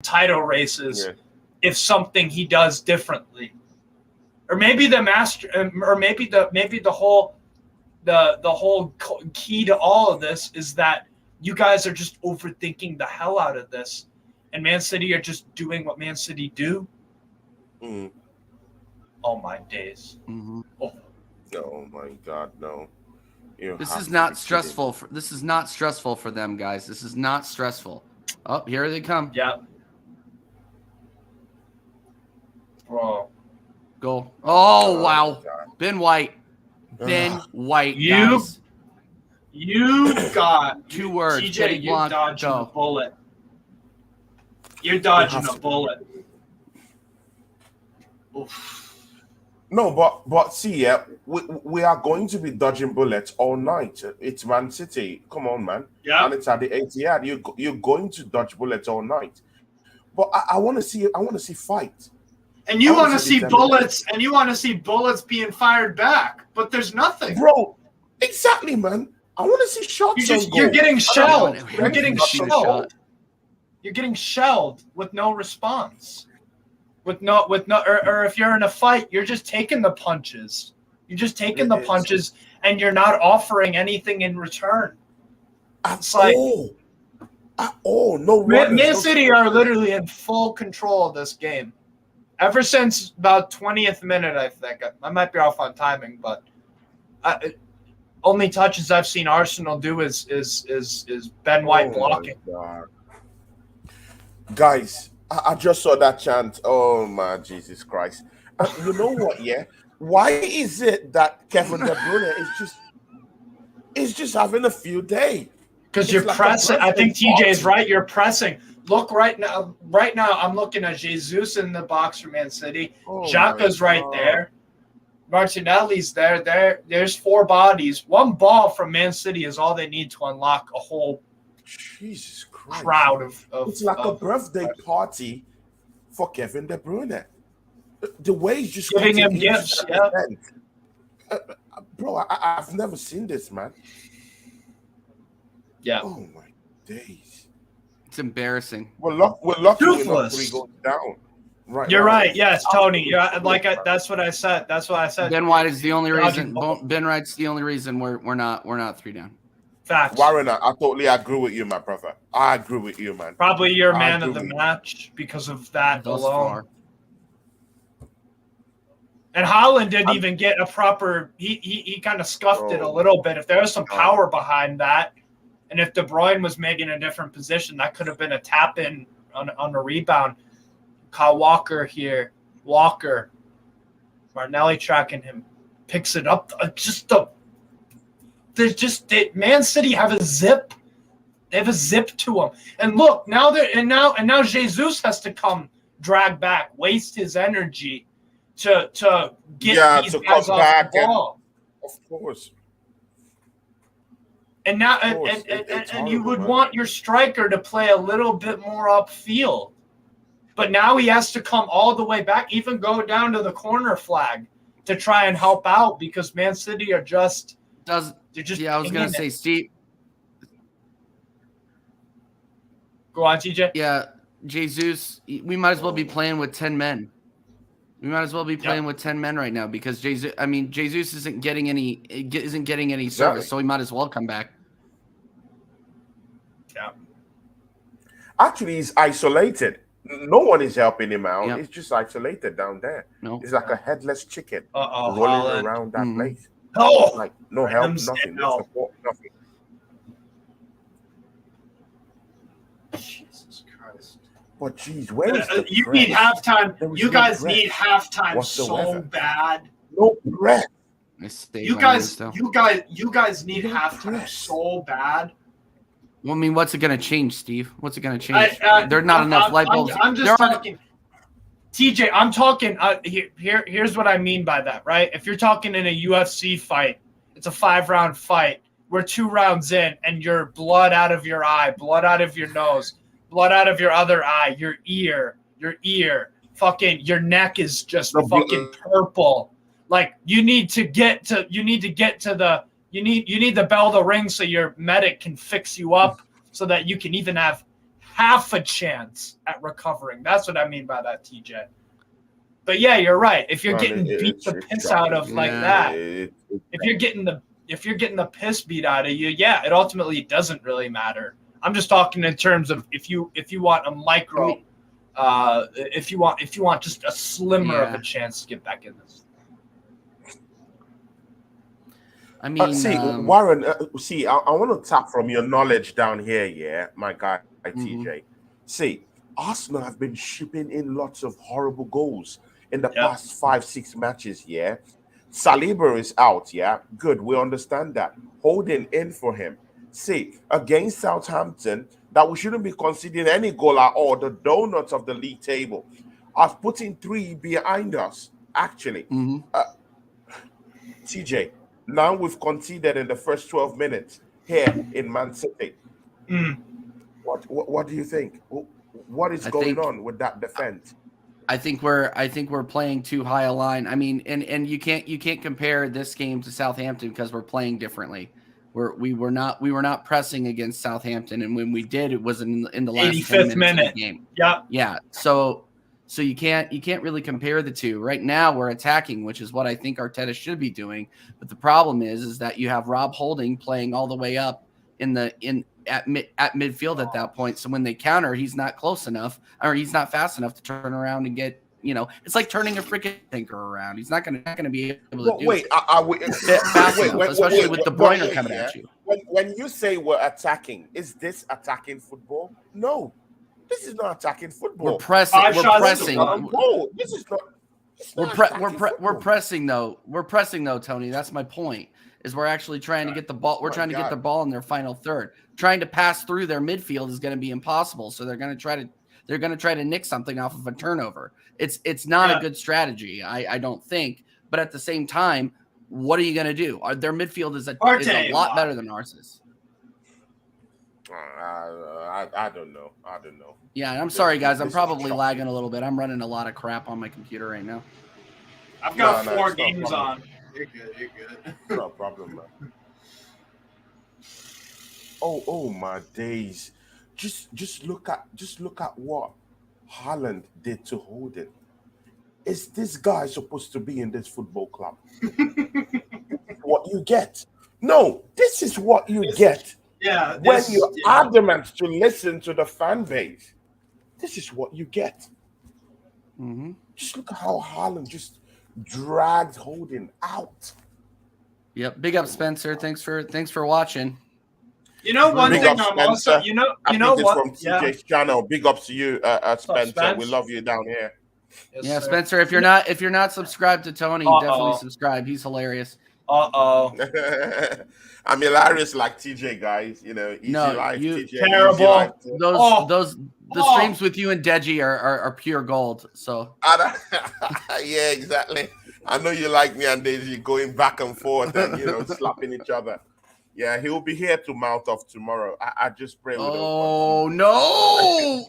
title races if something he does differently, or maybe the whole key to all of this is that you guys are just overthinking the hell out of this, and Man City are just doing what Man City do. Oh my days! Oh my God, no! This is not stressful. This is not stressful for them, guys. This is not stressful. Oh, here they come. Yeah. Bro. Goal. Oh, wow. Ben White. Ben White, guys. You got 2 words. TJ, you're dodging a bullet. You're dodging a bullet. Oof. No, but see, we are going to be dodging bullets all night. It's Man City. Come on, man. Yeah. And it's at the Etihad. You're going to dodge bullets all night. But I want to see fight. And you want to see bullets, and you want to see bullets being fired back, but there's nothing, bro. Exactly, man. I want to see shots. You're getting shelled. You're getting shelled. You're getting shelled with no response. Or if you're in a fight, you're just taking the punches. You're just taking the punches, and you're not offering anything in return. It's like, no. Man City are literally in full control of this game. Ever since about 20th minute, I think. I might be off on timing, but only touches I've seen Arsenal do is Ben White blocking. Guys, I just saw that chant. Oh my Jesus Christ! You know what? Yeah, why is it that Kevin De Bruyne is just having a field day? Because you're pressing. I think TJ is right. You're pressing. Look right now. Right now, I'm looking at Jesus in the box for Man City. Xhaka's right there. Martinelli's there. There's 4 bodies. 1 ball from Man City is all they need to unlock a whole Jesus Christ crowd of. It's like a birthday party for Kevin De Bruyne. The way he's just giving him gifts. Yeah. Bro, I've never seen this, man. Yeah. Oh my days. It's embarrassing. We're lucky enough 3 goals down. Right. You're right. Yes, Tony. That's what I said. Ben White is the only reason. Ben White's the only reason we're not 3 down. Facts. Warren, I totally agree with you, my brother. I agree with you, man. Probably your man of the match because of that alone. And Haaland didn't even get a proper. He kind of scuffed it a little bit. If there was some power behind that, and if De Bruyne was making a different position, that could have been a tap in on a rebound. Kyle Walker here. Walker. Martinelli tracking him. Picks it up. Man City have a zip. They have a zip to them. And look, now Jesus has to come drag back, waste his energy to get these guys off the ball. Of course. And now, and you would want your striker to play a little bit more upfield, but now he has to come all the way back, even go down to the corner flag to try and help out because Man City are just. I was gonna say, Steve. Go on, TJ. Yeah, Jesus. We might as well be playing with 10 men. We might as well be playing with 10 men right now because Jesus isn't getting any service, so he might as well come back. Yeah. Actually, he's isolated. No one is helping him out. Yep. He's just isolated down there. No. He's like a headless chicken rolling around that place. Oh, like no help, nothing, no support, nothing. Jesus Christ! But geez, where is the you need halftime? You guys need halftime so bad. No breath. You guys need halftime so bad. Well, I mean, what's it going to change, Steve? What's it going to change? There's not enough light bulbs. I'm just talking. TJ, I'm talking. Here's what I mean by that, right? If you're talking in a UFC fight, it's a 5-round fight. We're 2 rounds in, and you're blood out of your eye, blood out of your nose, blood out of your other eye, your ear, fucking your neck is just fucking purple. Like you need the bell to ring so your medic can fix you up so that you can even have half a chance at recovering. That's what I mean by that, TJ. But yeah, you're right. If you're getting beat the piss out of like that, if you're getting the piss beat out of you, yeah, it ultimately doesn't really matter. I'm just talking in terms of if you want a micro, if you want just a slimmer of a chance to get back in this. I mean, Warren, I want to tap from your knowledge down here, yeah, my guy, TJ. See, Arsenal have been shipping in lots of horrible goals in the past 5-6 matches, yeah. Saliba is out, yeah. Good, we understand that. Holding in for him. See, against Southampton, that we shouldn't be conceding any goal at all. The donuts of the league table are putting 3 behind us, actually. TJ, now we've conceded in the first 12 minutes here in Man City. What do you think? What is going on with that defense? I think we're playing too high a line. I mean, and you can't compare this game to Southampton because we're playing differently. We were not pressing against Southampton, and when we did, it was in the last 85th minute of the game. Yeah. So you can't really compare the two. Right now we're attacking, which is what I think Arteta should be doing. But the problem is that you have Rob Holding playing all the way up at midfield at that point. So when they counter, he's not close enough, or he's not fast enough to turn around and get. It's like turning a freaking tanker around. He's not going to be able to do it fast enough, especially with De Bruyne coming at you. When you say we're attacking, is this attacking football? No. This is not attacking football. We're pressing. We're pressing. No, this is not. We're pressing though. We're pressing though, Tony. That's my point. Is we're actually trying to get the ball. We're trying to get the ball in their final third. Trying to pass through their midfield is going to be impossible. So they're going to try to nick something off of a turnover. It's not a good strategy. I don't think. But at the same time, what are you going to do? Their midfield is a lot better than ours is. I don't know. Yeah, I'm sorry, guys. I'm probably lagging a little bit. I'm running a lot of crap on my computer right now. I've got 4 games on. You're good. No problem, man. Oh my days! Just look at what Haaland did to Holding. Is this guy supposed to be in this football club? What you get? No, this is what you get. Yeah, when you're adamant to listen to the fan base, this is what you get. Just look at how Haaland just dragged Holding out. Yep. Big up, Spencer. Thanks for watching. One thing I'm also, what? From TJ's channel. Big ups to you, Spencer. We love you down here. Yes, Spencer. If you're not subscribed to Tony, definitely subscribe. He's hilarious. I'm hilarious like TJ, guys. Easy life, TJ. Terrible. The streams with you and Deji are pure gold. So yeah, exactly. I know you like me and Deji going back and forth and slapping each other. Yeah, he'll be here to mouth off tomorrow. I just pray. Oh no!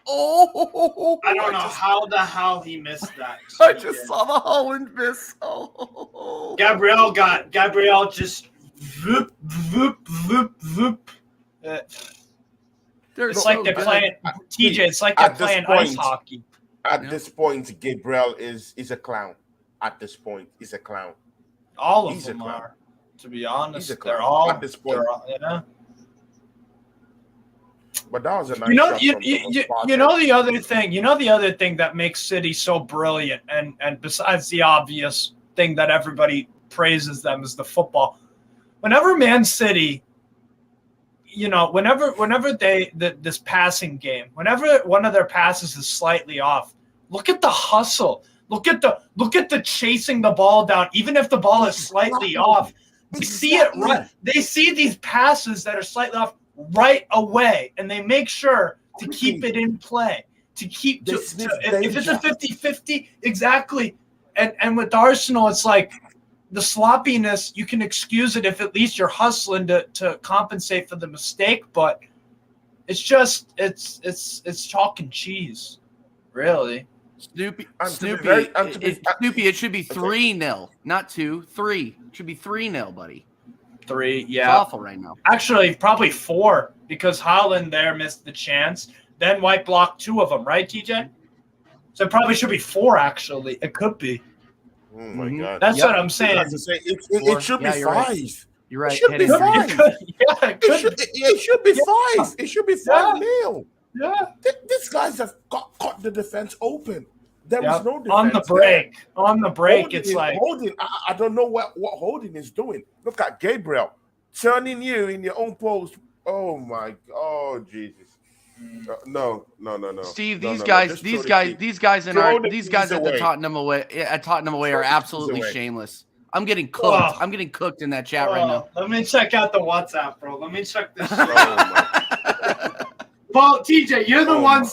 Oh, I don't know how the hell he missed that. I just saw the Holland miss. Oh, Gabriel just voop, voop, voop, voop. It's like they're playing TJ. It's like they're playing ice hockey. At this point, Gabriel is a clown. At this point, he's a clown. All of them are. To be honest, they're all at this point. But that was a nice the other thing. The other thing that makes City so brilliant, and besides the obvious thing that everybody praises them is the football. Whenever Man City, whenever this passing game, whenever one of their passes is slightly off, look at the hustle. Look at the chasing the ball down, even if the ball is slightly off. They see it right. They see these passes that are slightly off right away, and they make sure to keep it in play. If it's a 50-50, exactly. And with Arsenal, it's like the sloppiness, you can excuse it if at least you're hustling to compensate for the mistake, but it's just it's chalk and cheese, really. Snoopy, it should be 3-0, not 2, 3. It should be 3-0, buddy. 3, yeah. It's awful right now. Actually, probably 4, because Haaland there missed the chance. Then White blocked 2 of them, right, TJ? So it probably should be 4, actually. It could be. Oh my God. That's what I'm saying. As I say, it should be 5. You're right. It should be Hit it. 5. It should be 5. It should be 5-0. Yeah. These guys have got the defense open. There is no defense on the break. there. On the break, Holding it's like Holding. I don't know what Holding is doing. Look at Gabriel turning you in your own post. Oh my! Oh Jesus! No. Steve, No, these no, guys, just these throw guys, the these guys in throw our, the these keys guys at the away. Tottenham away Throw are the absolutely keys away. shameless. I'm getting cooked. Oh. I'm getting cooked in that chat right now. Let me check out the WhatsApp, bro. Let me check this. Oh my! Well, TJ, you're the Oh one my.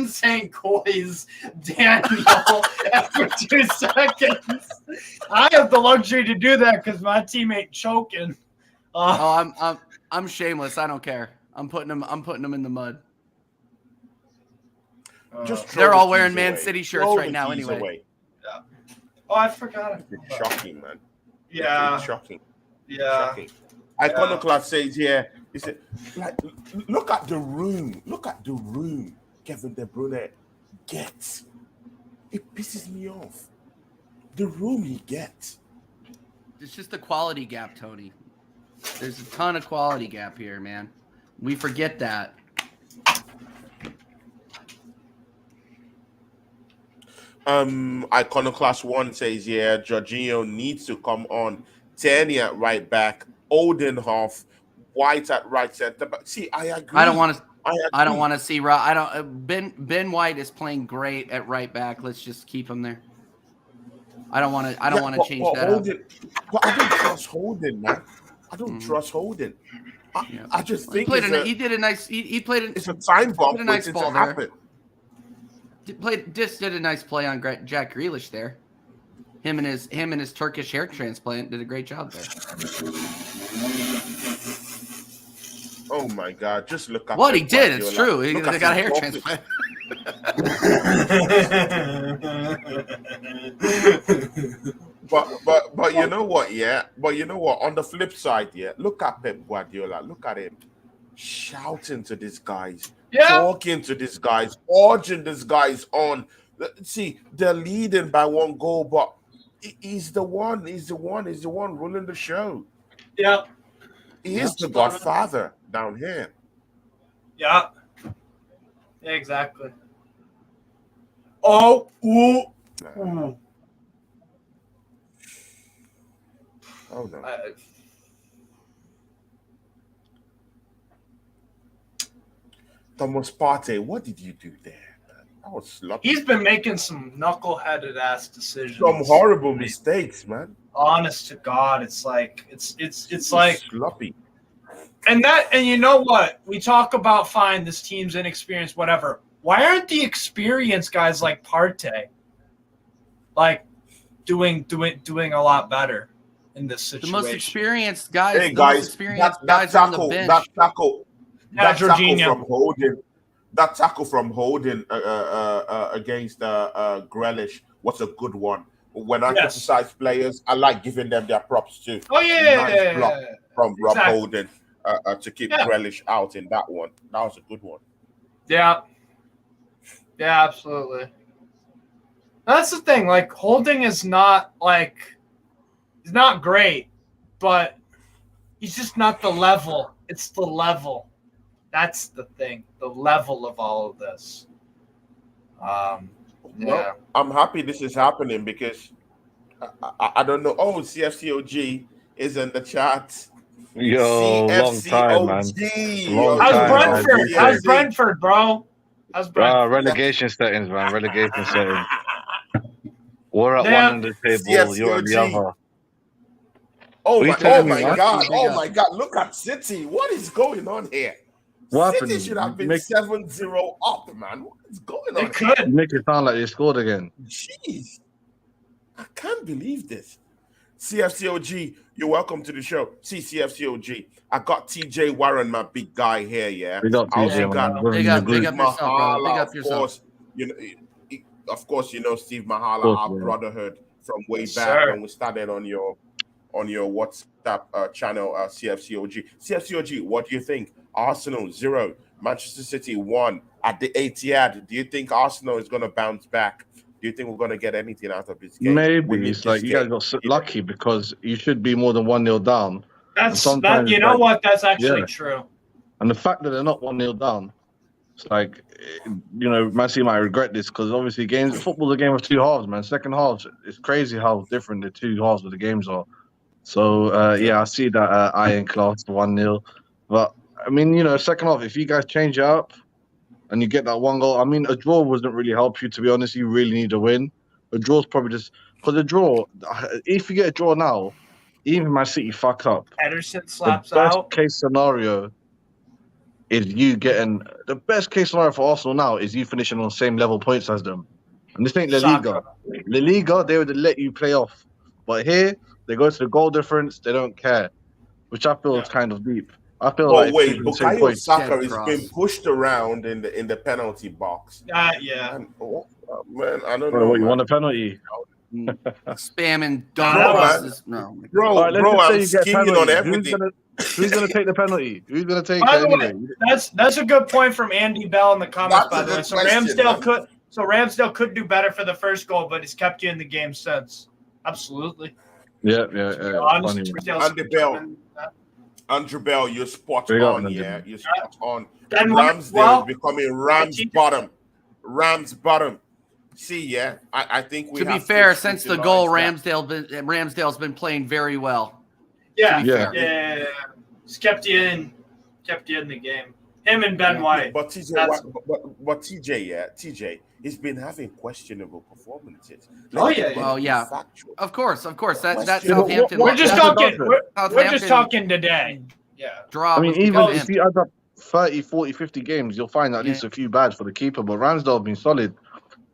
saying Coy's Daniel after 2 seconds. I have the luxury to do that because my teammate choking. I'm shameless. I don't care. I'm putting them in the mud. Just throw They're the all keys wearing Man away. City shirts Throw right the now keys anyway. away. Oh, I forgot. It's shocking, man. Yeah. It's shocking. Yeah. Shocking. Iconoclast says here, he said, like, look at the room. Look at the room Kevin De Bruyne gets. It pisses me off. The room he gets. It's just a quality gap, Tony. There's a ton of quality gap here, man. We forget that. Iconoclast 1 says, yeah, Jorginho needs to come on. Tierney at right back, Odenhoff, White at right center. But see, I agree. I don't want to see Ben White is playing great at right back. Let's just keep him there. I don't want to change that up. But I don't trust Holding, man. I don't trust Holding. I just think he did a nice. He played. It's a time bomb. Did a nice ball there. Did a nice play on Jack Grealish there. Him and his Turkish hair transplant did a great job there. Oh my God! Just look at what he did. It's true. They got a hair transplant. but you know what? Yeah. But you know what? On the flip side, yeah. Look at Pep Guardiola. Look at him shouting to these guys, talking to these guys, urging these guys on. See, they're leading by 1 goal, but he's the one ruling the show. Yeah. He is the godfather down here. Yeah. Yeah, exactly. Oh, ooh. Oh no. Thomas Partey, what did you do there, man? That was sloppy. He's been making some knuckleheaded ass decisions. Some horrible mistakes, man. Honest to God, it's like it's like sloppy. And you know what? We talk about fine, this team's inexperienced, whatever. Why aren't the experienced guys like Partey like doing a lot better in this situation? The most experienced guys. Hey guys, that on the bench. That tackle from Holding against Grealish was a good one. When I criticize players, I like giving them their props too. Oh yeah, nice block from Rob Holding to keep Grealish out in that one. That was a good one. Yeah. Yeah, absolutely. That's the thing. Like, Holding is not he's not great, but he's just not the level. It's the level. That's the thing. The level of all of this. Well, I'm happy this is happening because I don't know. Oh, CFCOG is in the chat. Yo, long time, man. How's Brentford, bro? How's Brentford? Relegation settings, man. Relegation settings. We're at one on the table. You're at the other. Oh my God! Oh my God! Look at City. What is going on here? City should have been 7-0 up, man. What is going on? They could make it sound like they scored again. Jeez, I can't believe this. CFCOG, you're welcome to the show. See, CFCOG, I got TJ Warren, my big guy here. Yeah, we got TJ. Big up yourself, bro. Big up yourself. Of course, you know Steve Mahala, our brotherhood from way back when we started on your WhatsApp channel, CFCOG. CFCOG, what do you think? Arsenal 0, Manchester City 1 at the Etihad. Do you think Arsenal is going to bounce back? Do you think we're going to get anything out of this game? Maybe it's like you guys got lucky because you should be more than 1-0 down. That. You know what? That's actually true. And the fact that they're not 1-0 down, it's like, you know, Man City might regret this because obviously football's a game of two halves, man. Second halves, it's crazy how different the two halves of the games are. So, yeah, I see that ironclad 1-0. But, I mean, you know, second half, if you guys change it up and you get that one goal, I mean, a draw wouldn't really help you, to be honest. You really need a win. A draw's probably just... Because a draw, if you get a draw now, even Man City fuck up. Ederson slaps the out. Best case scenario is you getting... The best case scenario for Arsenal now is you finishing on the same level points as them. And this ain't La Liga. La Liga, they would let you play off. But here, they go to the goal difference, they don't care. Which I feel is kind of deep. I feel like wait, Bukayo Saka is being pushed around in the penalty box. Yeah. And, man, I don't Bro, know. What, you want a penalty? Spamming Bro, I'm scheming on everything. Who's gonna take the penalty? Who's gonna take By it the anyway? way, that's a good point from Andy Bell in the comments. That's by the way, so question, Ramsdale could do better for the first goal, but he's kept you in the game since. Absolutely. Yeah. Andrew Bell, you're spot on. Yeah, you're spot on. Then Ramsdale is becoming Ram's bottom. See, yeah, I think we. To be fair, since the goal, Ramsdale's been playing very well. Yeah. He's kept you in the game. Him and Ben White. But TJ, he's been having questionable performances. Of course. That's Southampton. We're just talking today. Yeah. Draw. I mean, even if you add up 30, 40, 50 games, you'll find at least a few bad for the keeper. But Ramsdale's been solid.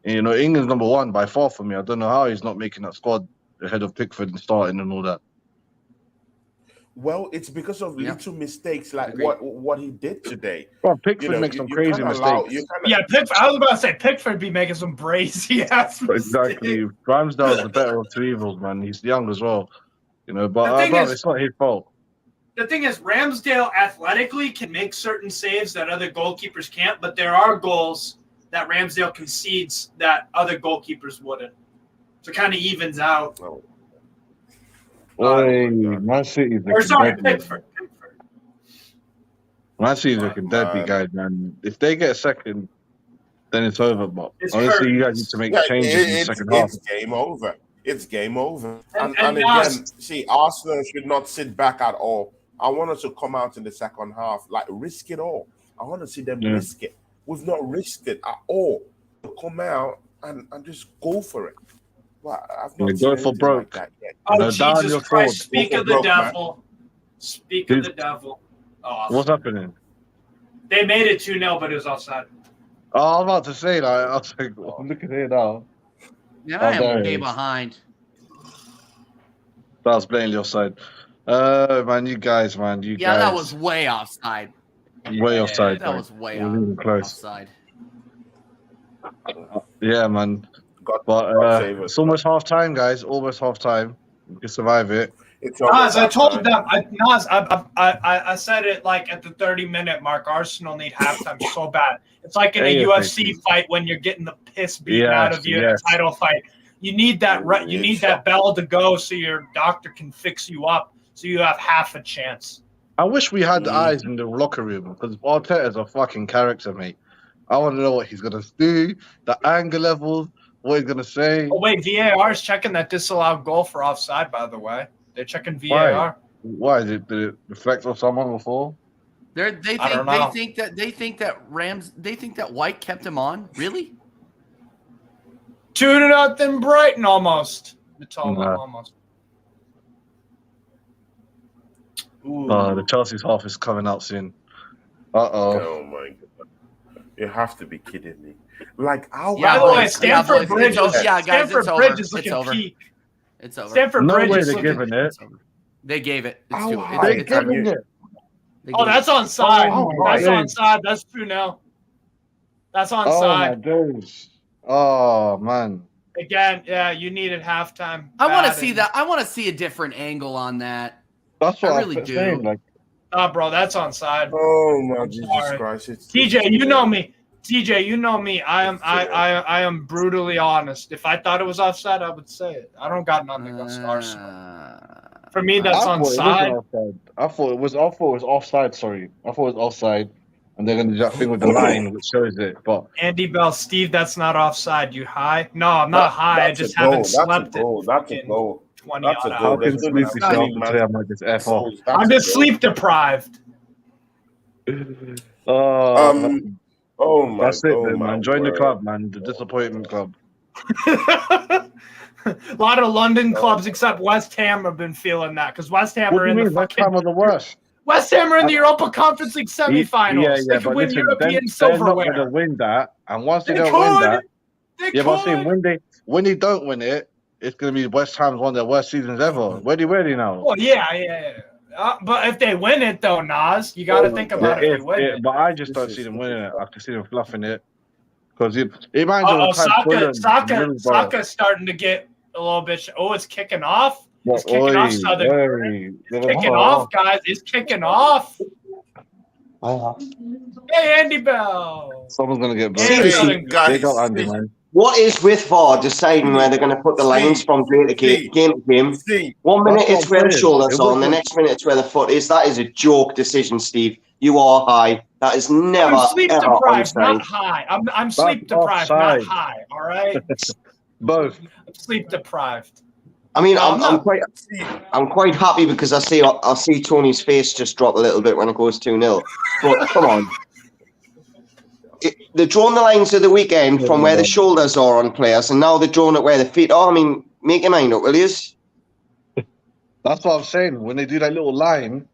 You know, England's number one by far for me. I don't know how he's not making that squad ahead of Pickford and starting and all that. Well, it's because of little mistakes like what he did today. Well, Pickford makes some crazy mistakes. Pickford. I was about to say Pickford be making some brazy ass mistakes. Exactly. Ramsdale's the better of two evils, man. He's young as well. You know, but it's not his fault. The thing is, Ramsdale athletically can make certain saves that other goalkeepers can't, but there are goals that Ramsdale concedes that other goalkeepers wouldn't. So it kind of evens out. Man City's looking Pickford. Man City's looking deadbeat, guys, man. If they get a second, then it's over. But honestly, you guys need to make changes in the second half. It's game over. It's game over. And again, see, Arsenal should not sit back at all. I want us to come out in the second half, like risk it all. I want to see them risk it. We've not risked it at all. Come out and just go for it. Well, I've not go for broke. Like that yet. Oh, Jesus Christ. Speak of the devil. Speak of the devil. Oh, what's happening? They made it 2-0, but it was offside. Oh, I was about to say that. I was like, look at it now. Yeah, I am way behind. That was blatantly offside. Man, you guys. Yeah, that was way offside. Way offside. That was way offside. Yeah, man. But it's almost half time, guys. Almost half time. You can survive it. Nas, I told them. I said it like at the 30-minute mark. Arsenal need halftime so bad. It's like in a UFC fight when you're getting the piss beaten out of you in a title fight. You need that. You need that bell to go so your doctor can fix you up, so you have half a chance. I wish we had eyes in the locker room because Arteta's a fucking character, mate. I want to know what he's gonna do, the anger levels, what he's gonna say. Oh wait, VAR is checking that disallowed goal for offside. By the way, they're checking VAR. Why did it reflect on someone before? They think that White kept him on. Really? 2-0 Brighton almost. Almost. The Chelsea's half is coming out soon. Oh my god! You have to be kidding me! Like how? By the way, Stamford Bridge. Stamford Bridge is looking peak. It's over. Stamford Bridge way is they're looking. giving it. They gave it. They're giving it. Oh, that's onside. That's onside. That's 2-0. That's onside. Oh my days. Oh man. Again, yeah, you needed halftime. I want to see that. I want to see a different angle on that. That's what I really do. Saying, like, Nah, bro, that's onside. Oh my I'm Jesus sorry. Christ! TJ, you know me. TJ, you know me. I am brutally honest. If I thought it was offside, I would say it. I don't got nothing against Arsenal. For me, that's I thought it wasn't onside. offside. I thought it was offside. Sorry, I thought it was offside, and they're gonna do that thing with the line which shows it. But Andy Bell, Steve, that's not offside. You high? No, I'm not high. I That's a just goal. haven't That's a slept goal. in That's a fucking goal. 20 That's a odd goal. how hours. can There's only sleep 15 yourself today? I might just F off. goals. That's I'm a just goal. sleep deprived. Oh my. That's it, Oh then, my man. Join the word. club, man. The disappointment club. A lot of London clubs except West Ham have been feeling that because West Ham What are do you in the mean? West fucking Ham are the worst. West Ham are in the Europa Conference League semifinals. Yeah, They could but win listen, European they're not going to silverware. win that. And once they They don't win could. that, They yeah, but I'm saying could. when they don't win it, it's going to be West Ham's one of their worst seasons ever. Ready now. Well, yeah. But if they win it, though, Nas, you got to think about if they win it. But I just don't see them winning it. I can see them fluffing it. Because it reminds me of the time Saka's starting to get a little bit. Oh, it's kicking off. It's kicking off, Southern. It's kicking off, guys. It's kicking off. Hey, Andy Bell. Someone's going to get Seriously, guys. They got Andy, man. What is with VAR deciding where they're going to put the lines from game to game? See, 1 minute That's it's where the what I'm shoulders saying. are, and the next minute it's where the foot is. That is a joke decision, Steve. You are high. That is never, I'm sleep ever deprived, onside. not high. I'm sleep deprived, not offside. high. All right. Both. I'm sleep deprived. I mean, No, I'm quite happy because I see Tony's face just drop a little bit when it goes 2-0. But come on. They're drawing the lines of the weekend from where the shoulders are on players, and now they're drawing it where the feet are. I mean, make your mind up, will you? That's what I'm saying. When they do that little line.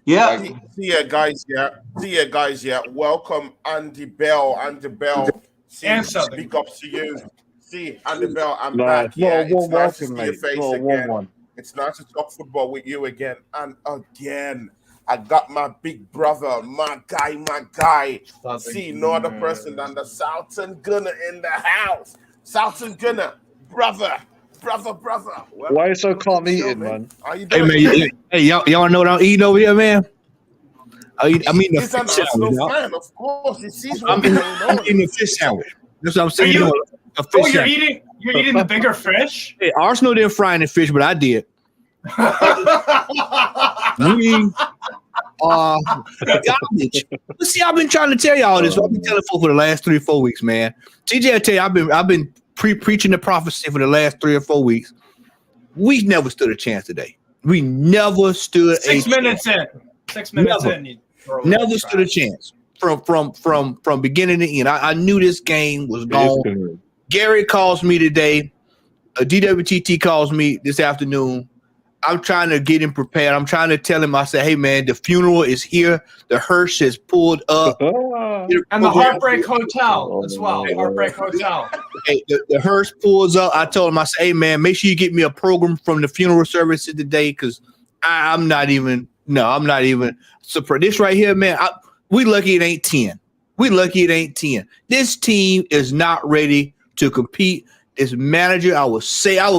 Yeah. See ya, guys. Yeah. Welcome, Andy Bell. Speak up to you. See, Andy Bell, I'm back. Yeah, it's nice to see your face again. It's nice to talk football with you again. And again, I got my big brother, my guy. See, no other person than the Southern Gunner in the house. Southern Gunner, brother. Well, why are you so calm eating, man? How you doing? Hey, man, hey, y'all know what I'm eating over here, man? He's an Arsenal fan, of course. He sees what I'm eating a fish sandwich. That's what I'm saying. You're eating the bigger fish? Hey, Arsenal didn't fry any fish, but I did. Garbage. See, I've been trying to tell y'all this. I've been telling folks for the last 3 or 4 weeks, man. TJ, I tell you, I've been preaching the prophecy for the last 3 or 4 weeks. We never stood a chance today. We never stood 6 minutes in. 6 minutes never. in. Never stood a chance from beginning to end. I knew this game was gone. Gary calls me today. DWTT calls me this afternoon. I'm trying to get him prepared. I'm trying to tell him, I said, hey, man, the funeral is here. The hearse has pulled up. And the Heartbreak Hotel as well. Heartbreak Hotel. Hey, the hearse pulls up. I told him, I said, hey, man, make sure you get me a program from the funeral services today because I'm not even surprised. This right here, man, we lucky it ain't 10. We lucky it ain't 10. This team is not ready to compete. This manager, I will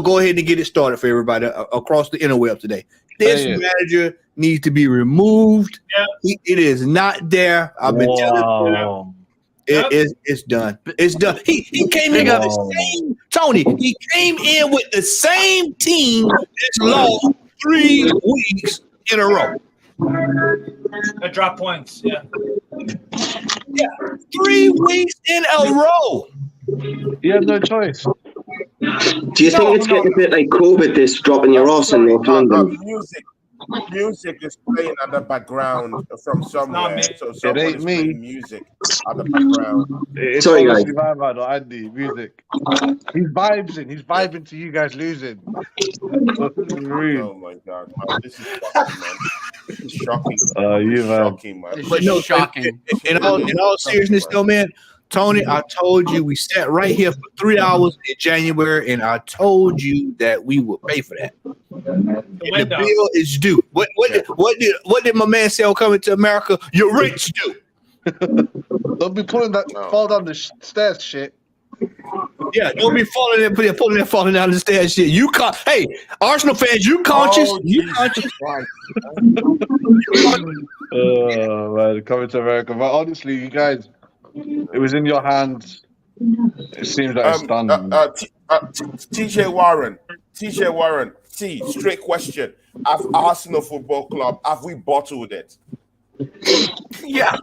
go ahead and get it started for everybody across the interweb today. This manager needs to be removed. Yeah. It is not there. I've been telling you. It's done. It's done. He came in with the same Tony. He came in with the same team that's lost 3 weeks in a row. They drop points. Yeah. 3 weeks in a row. You have no choice. Do you think it's getting a bit like COVID, this dropping your ass in North London? Music is playing at the background from somewhere. So someone is playing music at the background. It's Sorry, guys. Andy, music. He's vibing to you guys losing. Oh my God, man. This is shocking, man. This is shocking. Shocking, man. But no, shocking. In all seriousness, though, man, Tony, I told you we sat right here for 3 hours in January, and I told you that we would pay for that. The bill is due. What did my man say on Coming to America? Your rent's due. Don't be pulling that fall down the stairs shit. Yeah, don't be falling down the stairs. Shit, hey, Arsenal fans, you conscious? Oh, You Jesus conscious? Christ. Man, coming to America. But honestly, you guys, it was in your hands. It seems like it's done. TJ Warren, straight question. Have Arsenal Football Club, have we bottled it? Yeah.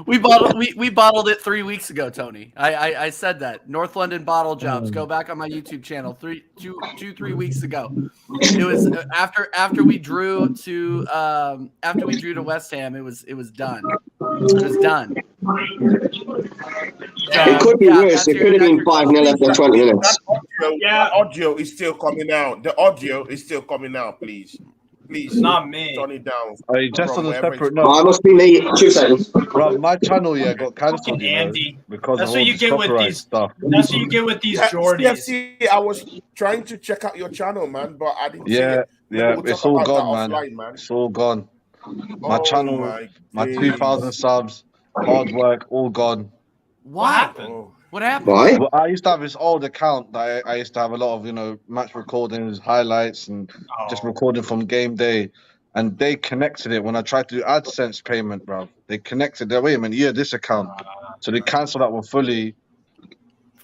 We bottled it 3 weeks ago, Tony. I said that. North London Bottle Jobs. Go back on my YouTube channel 3 weeks ago. It was after we drew to West Ham. It was done. It was done. It could be worse. It could have been 5-0 after 20 minutes. That audio is still coming out. The audio is still coming out, please. Please, not me. Turn it down. Just on a separate Oh, note, it must be me. 2 seconds. bro, my channel got cancelled, Andy. because That's of what all you this get with copyright these stuff. That's what you get with these Geordies. CFC, I was trying to check out your channel, man, but I didn't see it. Yeah, We'll it's talk all about gone, that man. offline, man. It's all gone. My Oh channel, my 2,000 subs, hard work, all gone. What happened? Oh. What happened? Why? Well, I used to have this old account that I used to have a lot of, match recordings, highlights, and just recording from game day. And they connected it when I tried to do AdSense payment, bro. They connected their wait a minute, this account. So they cancelled that one fully.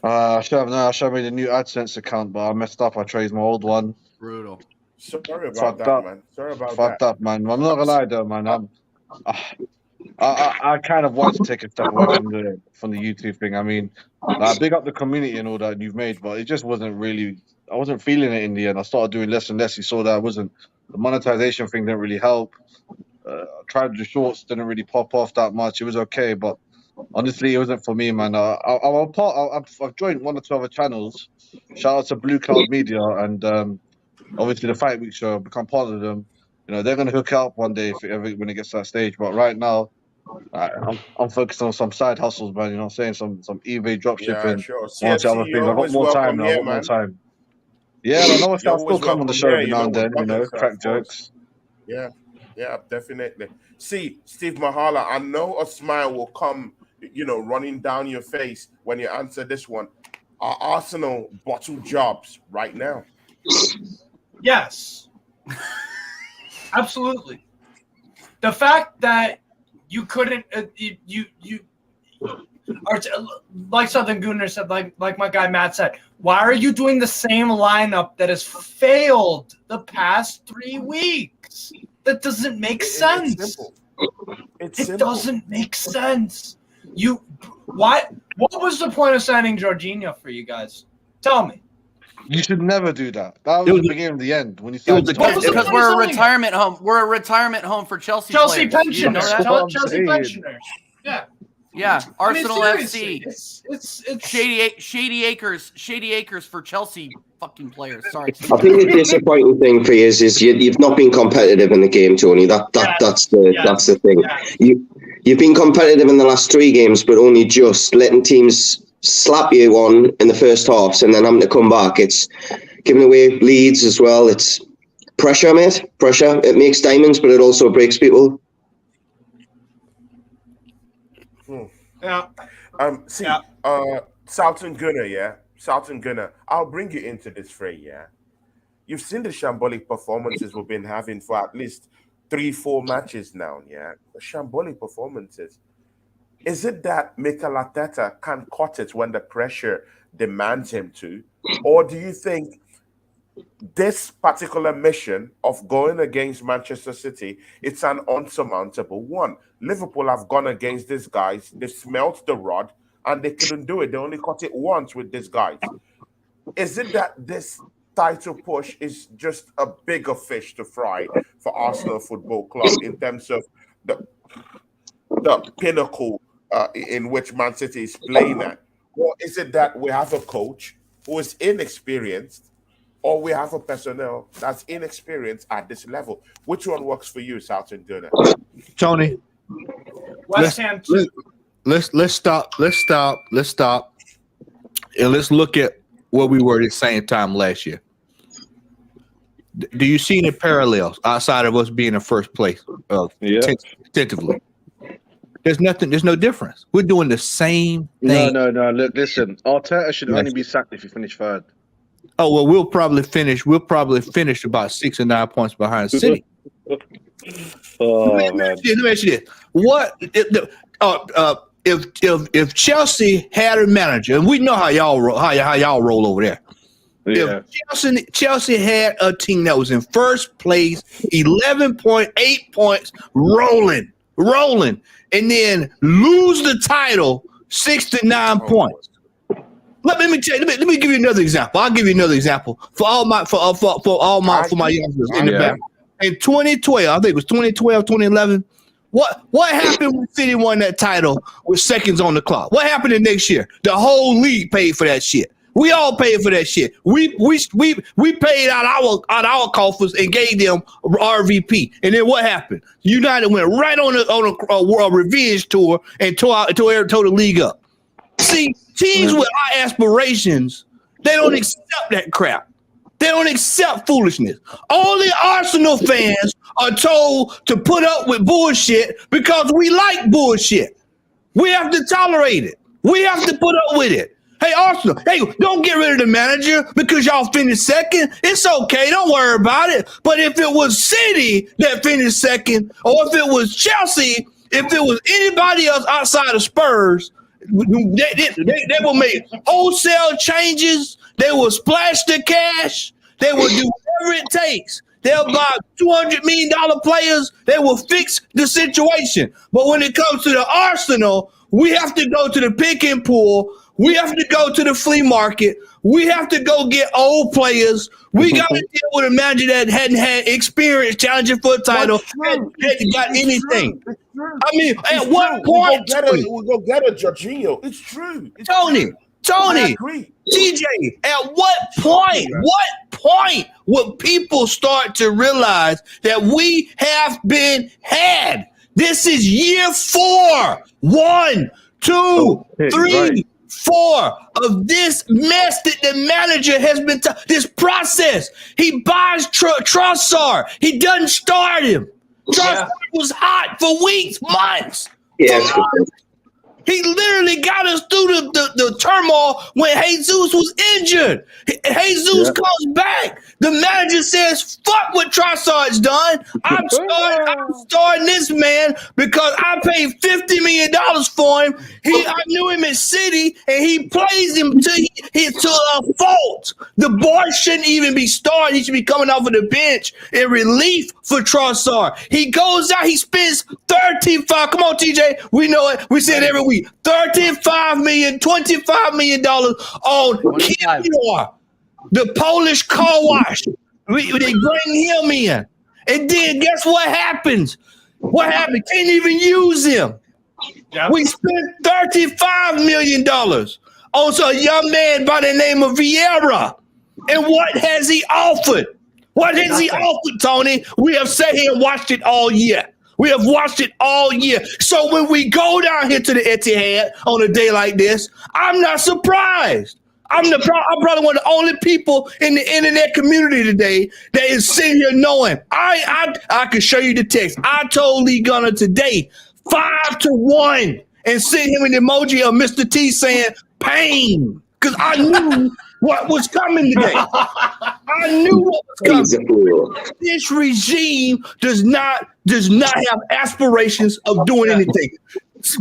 I should have made a new AdSense account, but I messed up. I traded my old one. Brutal. Sorry about Fucked that, up. man. Sorry about Fucked that. up, man. I'm not gonna lie though, man. I kind of wanted to take a step away from the YouTube thing. I mean, big up the community and all that you've made, but it just wasn't really. I wasn't feeling it in the end. I started doing less and less. You saw that the monetization thing didn't really help. I tried the shorts, didn't really pop off that much. It was okay, but honestly, it wasn't for me, man. I've joined 1 or 2 other channels. Shout out to Blue Cloud Media and obviously the Fight Week show. Become part of them. They're gonna hook it up one day when it gets to that stage. But right now, I'm focused on some side hustles, man. You know what I'm saying? Some eBay drop shipping. Yeah, sure. One or two other CFC, things. I got more time now. I got more time. Yeah, I know. I'll still come on the show every now and then. Crack jokes. Yeah, definitely. See, Steve Mahala, I know a smile will come, running down your face when you answer this one. Are Arsenal bottle jobs right now? Yes. Absolutely. The fact that you couldn't, or like something Gunnar said, like my guy Matt said, why are you doing the same lineup that has failed the past 3 weeks? That doesn't make sense. It's simple. It Doesn't make sense. What was the point of signing Jorginho for you guys? Tell me. You should never do that. That was the beginning of the end when you started. Because we're a retirement home. We're a retirement home for Chelsea pensioners. Chelsea pensioners. Yeah. Yeah. Arsenal FC. It's Shady Acres for Chelsea fucking players. Sorry. I think the disappointing thing for you is you've not been competitive in the game, Tony. That's the thing. Yeah. You've been competitive in the last 3 games, but only just letting teams slap you on in the first halves and then having to come back. It's giving away leads as well. It's pressure, mate. Pressure. It makes diamonds, but it also breaks people. Yeah. Southern Gunner, I'll bring you into this fray, yeah. You've seen the shambolic performances we've been having for at least 3-4 matches now, yeah. The shambolic performances. Is it that Mikel Arteta can't cut it when the pressure demands him to? Or do you think this particular mission of going against Manchester City, it's an unsurmountable one? Liverpool have gone against these guys. They smelt the rod and they couldn't do it. They only caught it once with these guys. Is it that this title push is just a bigger fish to fry for Arsenal Football Club in terms of the pinnacle in which Man City is playing at? Or is it that we have a coach who is inexperienced, or we have a personnel that's inexperienced at this level? Which one works for you, Southern Gunner? Tony, West Ham. Let's stop, and let's look at where we were at the same time last year. Do you see any parallels outside of us being in first place? Tentatively. There's nothing. There's no difference. We're doing the same thing. No. Look, listen. Arteta should only be sacked if he finished third. Oh well, we'll probably finish about 6 or 9 points behind City. Oh man. Let me ask you this: What if Chelsea had a manager, and we know how y'all roll over there. Yeah. If Chelsea had a team that was in first place, 11.8 points, rolling, and then lose the title 6 to 9 points. Let me give you another example. I'll give you another example for my youngsters in the back. In 2012, I think it was 2012, 2011. What happened when City won that title with seconds on the clock? What happened the next year? The whole league paid for that shit. We all paid for that shit. We paid out our coffers and gave them RVP. And then what happened? United went right on a revenge tour and tore the league up. See, teams with high aspirations, they don't accept that crap. They don't accept foolishness. Only Arsenal fans are told to put up with bullshit because we like bullshit. We have to tolerate it. We have to put up with it. Hey, Arsenal, don't get rid of the manager because y'all finished second. It's okay. Don't worry about it. But if it was City that finished second, or if it was Chelsea, if it was anybody else outside of Spurs, they will make wholesale changes. They will splash the cash. They will do whatever it takes. They'll buy $200 million players. They will fix the situation. But when it comes to the Arsenal, we have to go to the pick and pull. We have to go to the flea market. We have to go get old players. We got to deal with a manager that hadn't had experience challenging for a title, hadn't got anything. I mean, at what point? We'll go get a Jorginho. It's true. Tony, TJ, at what point would people start to realize that we have been had? This is year 4. 1, 2, 3, 4 of this mess that the manager has been this process. He buys Trossard. He doesn't start him. Trossard was hot for weeks, months. He literally got us through the turmoil when Jesus was injured. Jesus comes back. The manager says, fuck what Trossard's done. I'm starting this man because I paid $50 million for him. I knew him at City, and he plays him to a fault. The boy shouldn't even be starting. He should be coming off of the bench in relief for Trossard. He goes out, he spends 35. Come on, TJ. We know it. We say it every week. $35 million, $25 million on Kiwior, the Polish car wash. They bring him in. And then guess what happens? What happened? Can't even use him. Yep. We spent $35 million on a young man by the name of Vieira. And what has he offered? What has he offered, Tony? We have sat here and watched it all year. We have watched it all year. So when we go down here to the Etihad on a day like this, I'm not surprised. I'm probably one of the only people in the internet community today that is sitting here knowing. I can show you the text. I told Lee Gunner today, 5-1, and sent him an emoji of Mr. T saying pain, because I knew what was coming today. I knew what was coming. This regime does not have aspirations of doing anything.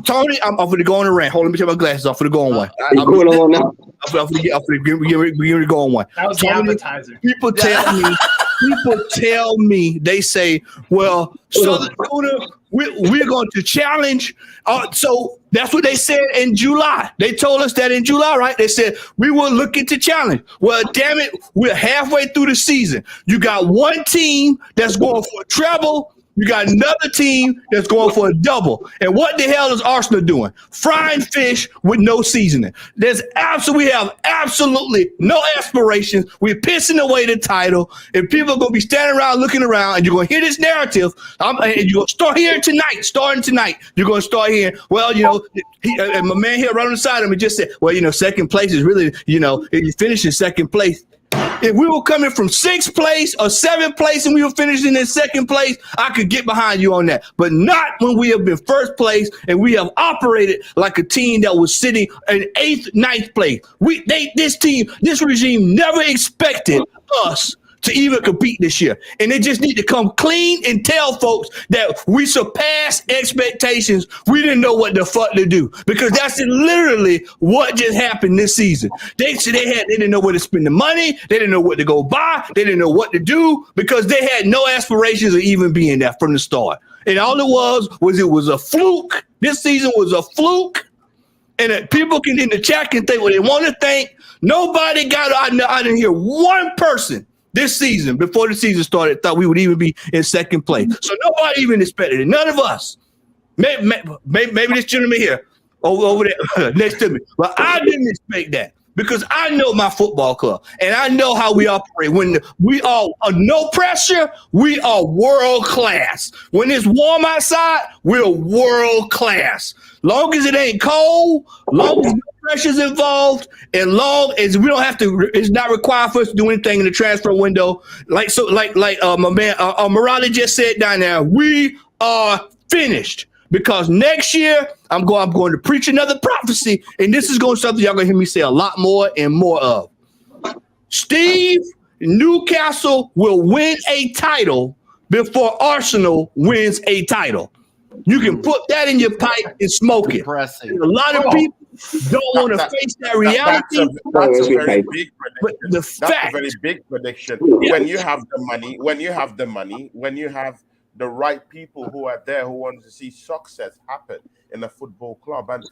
Tony, I'm going to go on a rant. Hold on, let me take my glasses off. I'm going to go on one. I'm going to go on one. That was the appetizer. People tell me, they say, well, Southern Dakota, we're going to challenge. So that's what they said in July. They told us that in July, right? They said we were looking to challenge. Well, damn it, we're halfway through the season. You got one team that's going for a treble. You got another team that's going for a double. And what the hell is Arsenal doing? Frying fish with no seasoning. We have absolutely no aspirations. We're pissing away the title. And people are going to be standing around looking around, and you're going to hear this narrative. And you're going to start hearing starting tonight. You're going to start hearing, well, and my man here right on the side of me just said, well, second place is really, you finish in second place. If we were coming from 6th place or 7th place and we were finishing in 2nd place, I could get behind you on that. But not when we have been 1st place and we have operated like a team that was sitting in 8th, 9th place. This regime never expected us to even compete this year. And they just need to come clean and tell folks that we surpassed expectations. We didn't know what the fuck to do, because that's literally what just happened this season. They didn't know where to spend the money. They didn't know what to go buy. They didn't know what to do, because they had no aspirations of even being there from the start. And all it was a fluke. This season was a fluke. And people can in the chat can think what they want to think. Nobody got, I didn't hear one person this season, before the season started, thought we would even be in 2nd place. So nobody even expected it. None of us. Maybe this gentleman here, over there, next to me. But I didn't expect that, because I know my football club, and I know how we operate. When we are no pressure, we are world class. When it's warm outside, we're world class. Long as it ain't cold, long as no pressure's involved, and long as we don't have to, it's not required for us to do anything in the transfer window. Like my man Murali just said down there, we are finished. Because next year I'm going to preach another prophecy, and this is going to be something y'all gonna hear me say a lot more and more of. Steve, Newcastle will win a title before Arsenal wins a title. You can put that in your pipe and smoke it. A lot of people don't want to face that reality. That's a very big prediction. But That's a very big prediction. Yeah. When you have the money, when you have the right people who are there who want to see success happen in a football club, and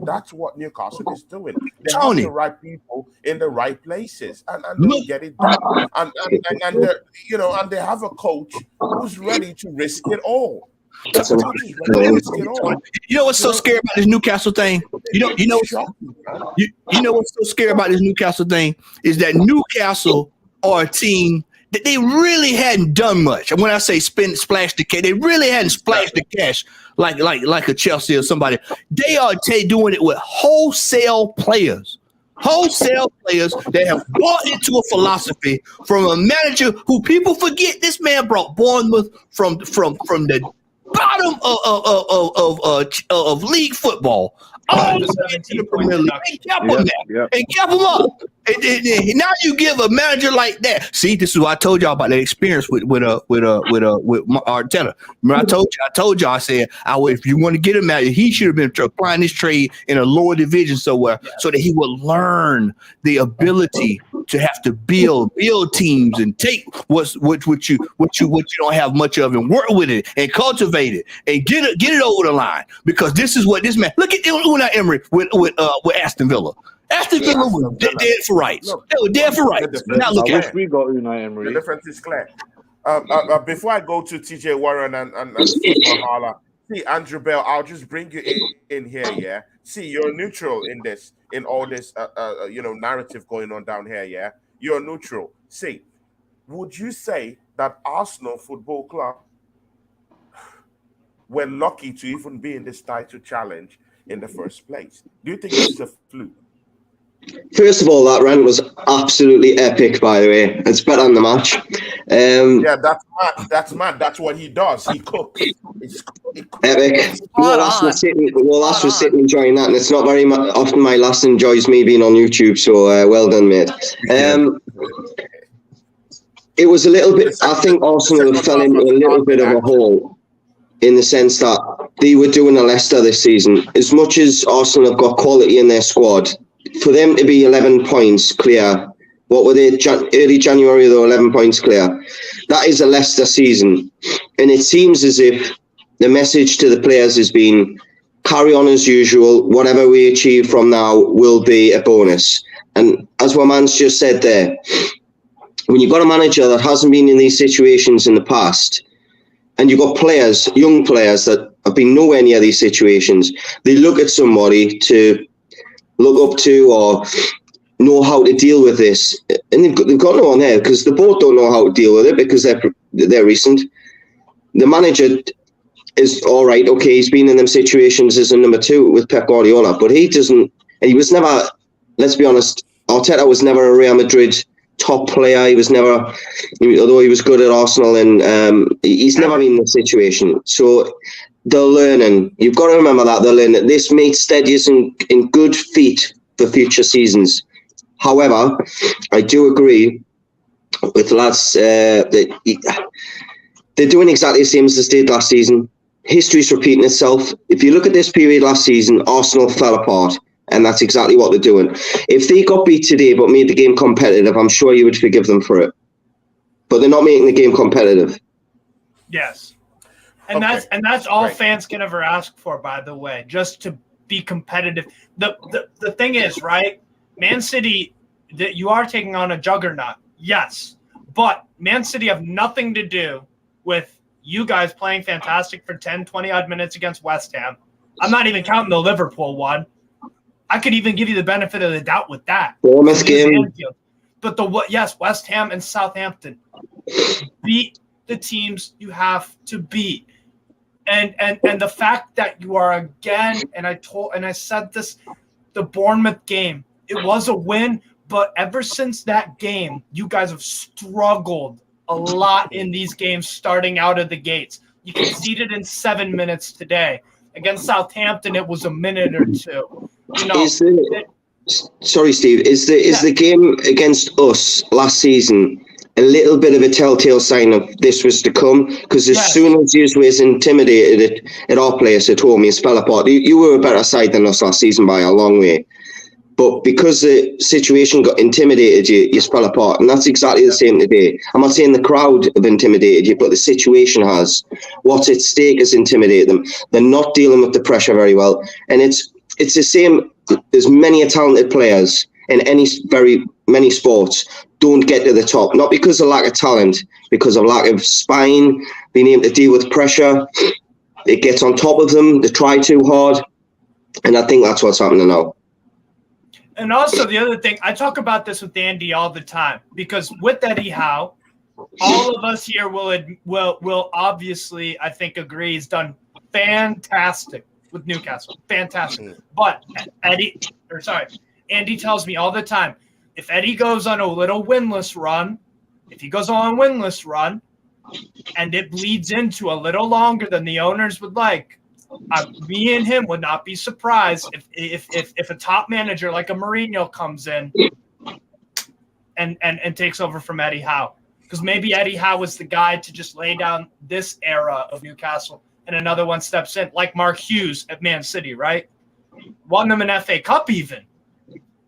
that's what Newcastle is doing. They have the right people in the right places, and they get it done. And they have a coach who's ready to risk it all. You know what's so scary about this Newcastle thing? You know what's so scary about this Newcastle thing is that Newcastle are a team that they really hadn't done much. And when I say splash the cash, they really hadn't splashed the cash like a Chelsea or somebody. They are doing it with wholesale players that have bought into a philosophy from a manager who people forget. This man brought Bournemouth from the bottom of league football all the way to the Premier League and kept them up. And now you give a manager like that. See, this is what I told y'all about that experience with Arteta. Remember, I told y'all, I said, if you want to get him out, he should have been applying his trade in a lower division somewhere, so that he would learn the ability to have to build teams and take what you don't have much of and work with it and cultivate it and get it over the line. Because this is what this man. Look at Unai Emery with Aston Villa. Aston Villa was dead for rights. They were dead for rights. Now look at it. We got Unai Emery. The difference is clear. Before I go to TJ Warren and Mahala, see, Andrew Bell, I'll just bring you in here, yeah? See, you're neutral in all this narrative going on down here, yeah? You're neutral. See, would you say that Arsenal Football Club were lucky to even be in this title challenge in the first place? Do you think this is a fluke? First of all, that rant was absolutely epic, by the way. It's better than the match. Yeah, that's mad. That's what he does. He cooks. Epic. That's for sitting enjoying that, and it's not very often my lass enjoys me being on YouTube, so well done, mate. It was a little bit, I think Arsenal fell into a little bit of a hole in the sense that they were doing a Leicester this season. As much as Arsenal have got quality in their squad, for them to be 11 points clear, what were they, early January, they were 11 points clear. That is a Leicester season. And it seems as if the message to the players has been, carry on as usual, whatever we achieve from now will be a bonus. And as what man's just said there, when you've got a manager that hasn't been in these situations in the past, and you've got players, young players that have been nowhere near these situations, they look at somebody to look up to or know how to deal with this, and they've got no one there because they both don't know how to deal with it because they're recent. The manager is all right, okay, he's been in them situations as a number two with Pep Guardiola, but he doesn't, and he was never, let's be honest, Arteta was never a Real Madrid top player. He was never, although he was good at Arsenal, and he's never been in this situation. So they're learning. You've got to remember that they're learning. This may steady us in good feet for future seasons. However, I do agree with the lads that they're doing exactly the same as they did last season. History's repeating itself. If you look at this period last season, Arsenal fell apart, and that's exactly what they're doing. If they got beat today but made the game competitive, I'm sure you would forgive them for it. But they're not making the game competitive. Yes. And that's all fans can ever ask for, by the way, just to be competitive. The thing is, right, Man City, that you are taking on a juggernaut, yes, but Man City have nothing to do with you guys playing fantastic for 10, 20-odd minutes against West Ham. I'm not even counting the Liverpool one. I could even give you the benefit of the doubt with that. Bournemouth game. But West Ham and Southampton. Beat the teams you have to beat. And the fact that you are again, and I said this, the Bournemouth game, it was a win, but ever since that game, you guys have struggled a lot in these games starting out of the gates. You conceded in 7 minutes today. Against Southampton, it was a minute or two. Sorry, Steve. Is the game against us last season a little bit of a telltale sign of this was to come? Because as soon as you was intimidated at our place at home, you fell apart. You were a better side than us last season by a long way. But because the situation got intimidated, you fell apart. And that's exactly the same today. I'm not saying the crowd have intimidated you, but the situation has. What's at stake has intimidated them. They're not dealing with the pressure very well. And it's the same. There's many talented players in very many sports don't get to the top. Not because of lack of talent, because of lack of spine, being able to deal with pressure. It gets on top of them. They try too hard. And I think that's what's happening now. And also the other thing, I talk about this with Andy all the time, because with Eddie Howe, all of us here will obviously, I think, agree he's done fantastic with Newcastle. Fantastic. But Andy tells me all the time, if Eddie goes on a little winless run, and it bleeds into a little longer than the owners would like, me and him would not be surprised if a top manager like a Mourinho comes in and takes over from Eddie Howe. Because maybe Eddie Howe was the guy to just lay down this era of Newcastle, and another one steps in, like Mark Hughes at Man City, right? Won them an FA Cup even.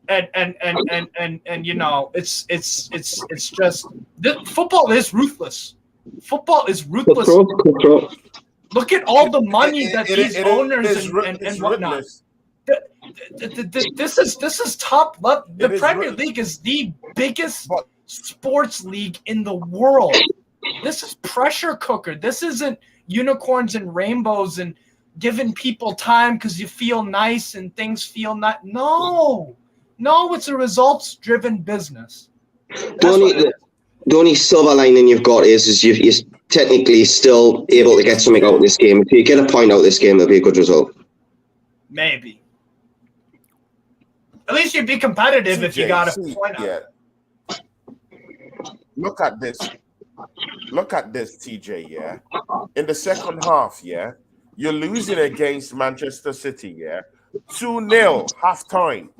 And you know, it's just football is ruthless. Football is ruthless. Look at all the money that these owners and whatnot. This is top level. The Premier League is the biggest sports league in the world. This is pressure cooker. This isn't unicorns and rainbows and giving people time because you feel nice and things feel not. No, it's a results-driven business. The only silver lining you've got is you're technically still able to get something out of this game. If you get a point out of this game, that'll be a good result. Maybe. At least you'd be competitive if you got a point out. Look at this. Look at this, TJ, yeah? In the second half, yeah? You're losing against Manchester City, yeah? 2-0, half-time.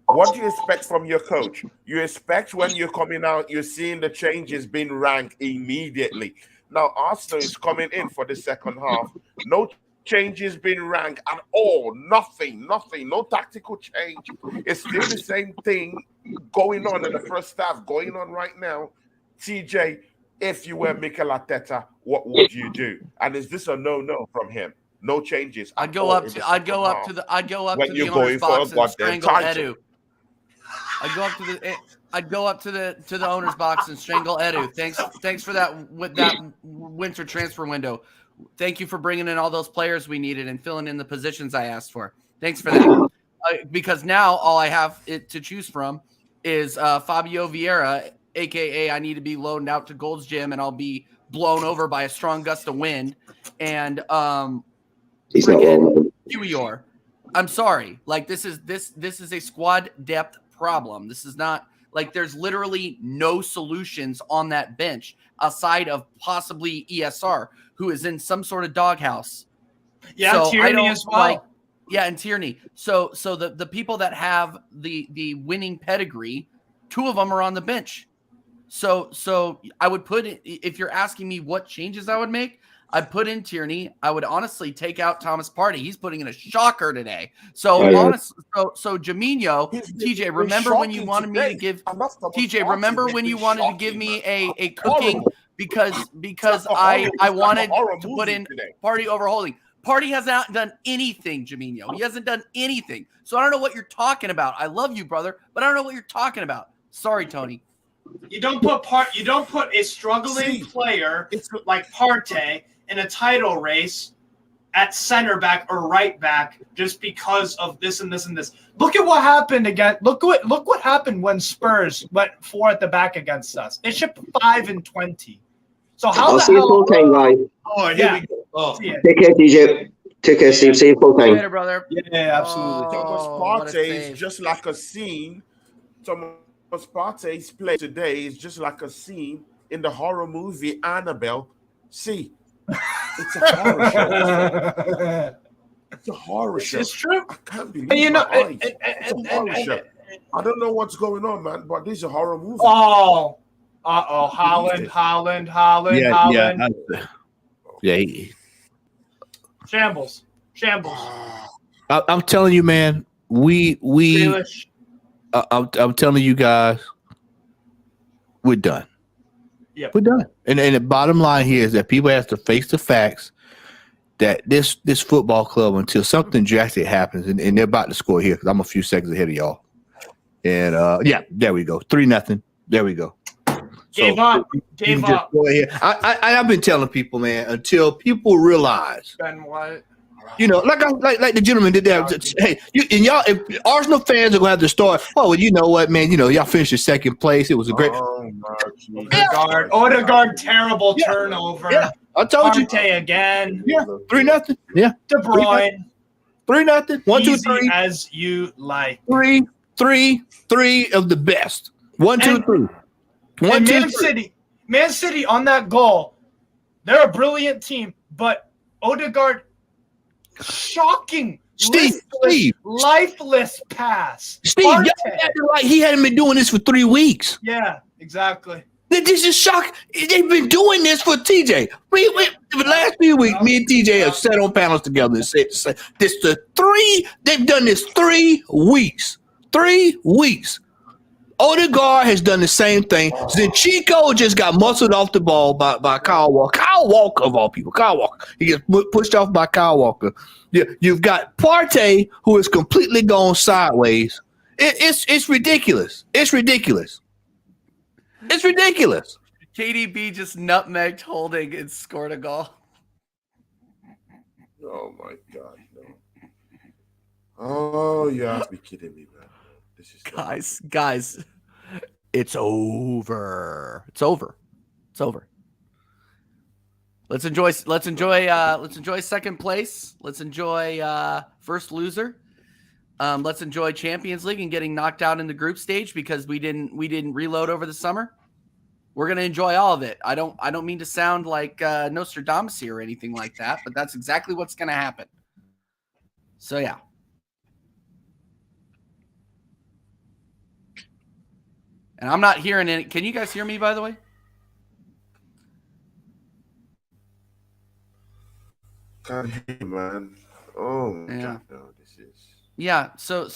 What do you expect from your coach? You expect when you're coming out, you're seeing the changes being ranked immediately. Now, Arsenal is coming in for the second half. No changes being ranked at all. Nothing. No tactical change. It's still the same thing going on in the first half, going on right now. TJ, if you were Mikel Arteta, what would you do? And is this a no from him? No changes. I'd go up to the owner's box and strangle Edu. I'd go up to the owner's box and strangle Edu. Thanks for that winter transfer window. Thank you for bringing in all those players we needed and filling in the positions I asked for. Thanks for that. Because now all I have to choose from is Fabio Vieira, a.k.a. I need to be loaned out to Gold's Gym and I'll be blown over by a strong gust of wind. And he's not wrong. Huior. I'm sorry. Like this is a squad depth problem. This is not Like there's literally no solutions on that bench aside of possibly ESR, who is in some sort of doghouse. Yeah, So Tierney as well. And Tierney. So the people that have the winning pedigree, 2 of them are on the bench. So I would put it, if you're asking me what changes I would make, I'd put in Tierney. I would honestly take out Thomas Partey. He's putting in a shocker today. So honestly, so Jaminho, TJ, remember when you wanted me to give TJ? Remember when you wanted to give me a cooking because I wanted to put in Partey over Holding. Partey has not done anything, Jaminho. He hasn't done anything. So I don't know what you're talking about. I love you, brother, but I don't know what you're talking about. Sorry, Tony. You don't put a struggling player like Partey in a title race at center back or right back just because of this and this and this. Look at what happened again. Look what happened when Spurs went 4 at the back against us. They shipped 5 and 20. So how the hell? Full time, guys. Oh, here we go. Oh. Take care, DJ. Take care, Steve. See you full time. Later, brother. Yeah, absolutely. Thomas Partey is just like a scene. Thomas Partey's play today is just like a scene in the horror movie Annabelle. See, it's a horror show. It's a horror show. It's true. I can't believe it's a horror show. I don't know what's going on, man, but this is a horror movie. Oh, Holland. Yeah. Shambles. I'm telling you, man. I'm telling you guys, we're done. Yep. We're done. And the bottom line here is that people have to face the facts that this football club, until something drastic happens, and they're about to score here because I'm a few seconds ahead of y'all. And there we go. 3-0. There we go. Gave up. Go ahead. I've been telling people, man, until people realize. Ben White. You know, like the gentleman did there. Hey, if Arsenal fans are gonna have to start. Oh, well, you know what, man? You know, y'all finished in second place. It was a great. Odegaard, terrible turnover. Yeah, I told you. Partey again. Yeah, 3-0. Yeah, De Bruyne. 3-0. 1, 2, Easy 3. as you like. 3 of the best. 1, 2, 3. And Man City on that goal. They're a brilliant team, but Odegaard, shocking, lifeless pass. Steve, y'all acting like he hadn't been doing this for 3 weeks. Yeah, exactly. This is shock. They've been doing this for TJ. We the last few weeks, me and TJ have sat on panels together and said this they've done this 3 weeks. 3 weeks. Odegaard has done the same thing. Zinchenko just got muscled off the ball by Kyle Walker. Kyle Walker, of all people. Kyle Walker. He gets pushed off by Kyle Walker. You've got Partey, who is completely gone sideways. It's ridiculous. It's ridiculous. It's ridiculous. KDB just nutmegged Holding and scored a goal. Oh, my God. No. Oh, you have to be kidding me, man. Guys, it's over. It's over. Let's enjoy second place. Let's enjoy first loser. Let's enjoy Champions League and getting knocked out in the group stage because we didn't reload over the summer. We're gonna enjoy all of it. I don't mean to sound like Nostradamus here or anything like that, but that's exactly what's gonna happen. So yeah. And I'm not hearing any. Can you guys hear me, by the way? Can't hear you, man. Oh, my God. No, this is. Yeah. So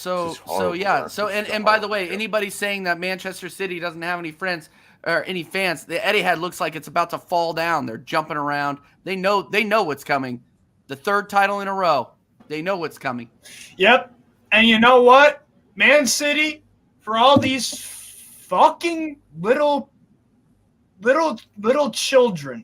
yeah. So and by the way, anybody saying that Manchester City doesn't have any friends or any fans, the Etihad looks like it's about to fall down. They're jumping around. They know what's coming. The 3rd title in a row. They know what's coming. Yep. And you know what? Man City, for all these fucking little children.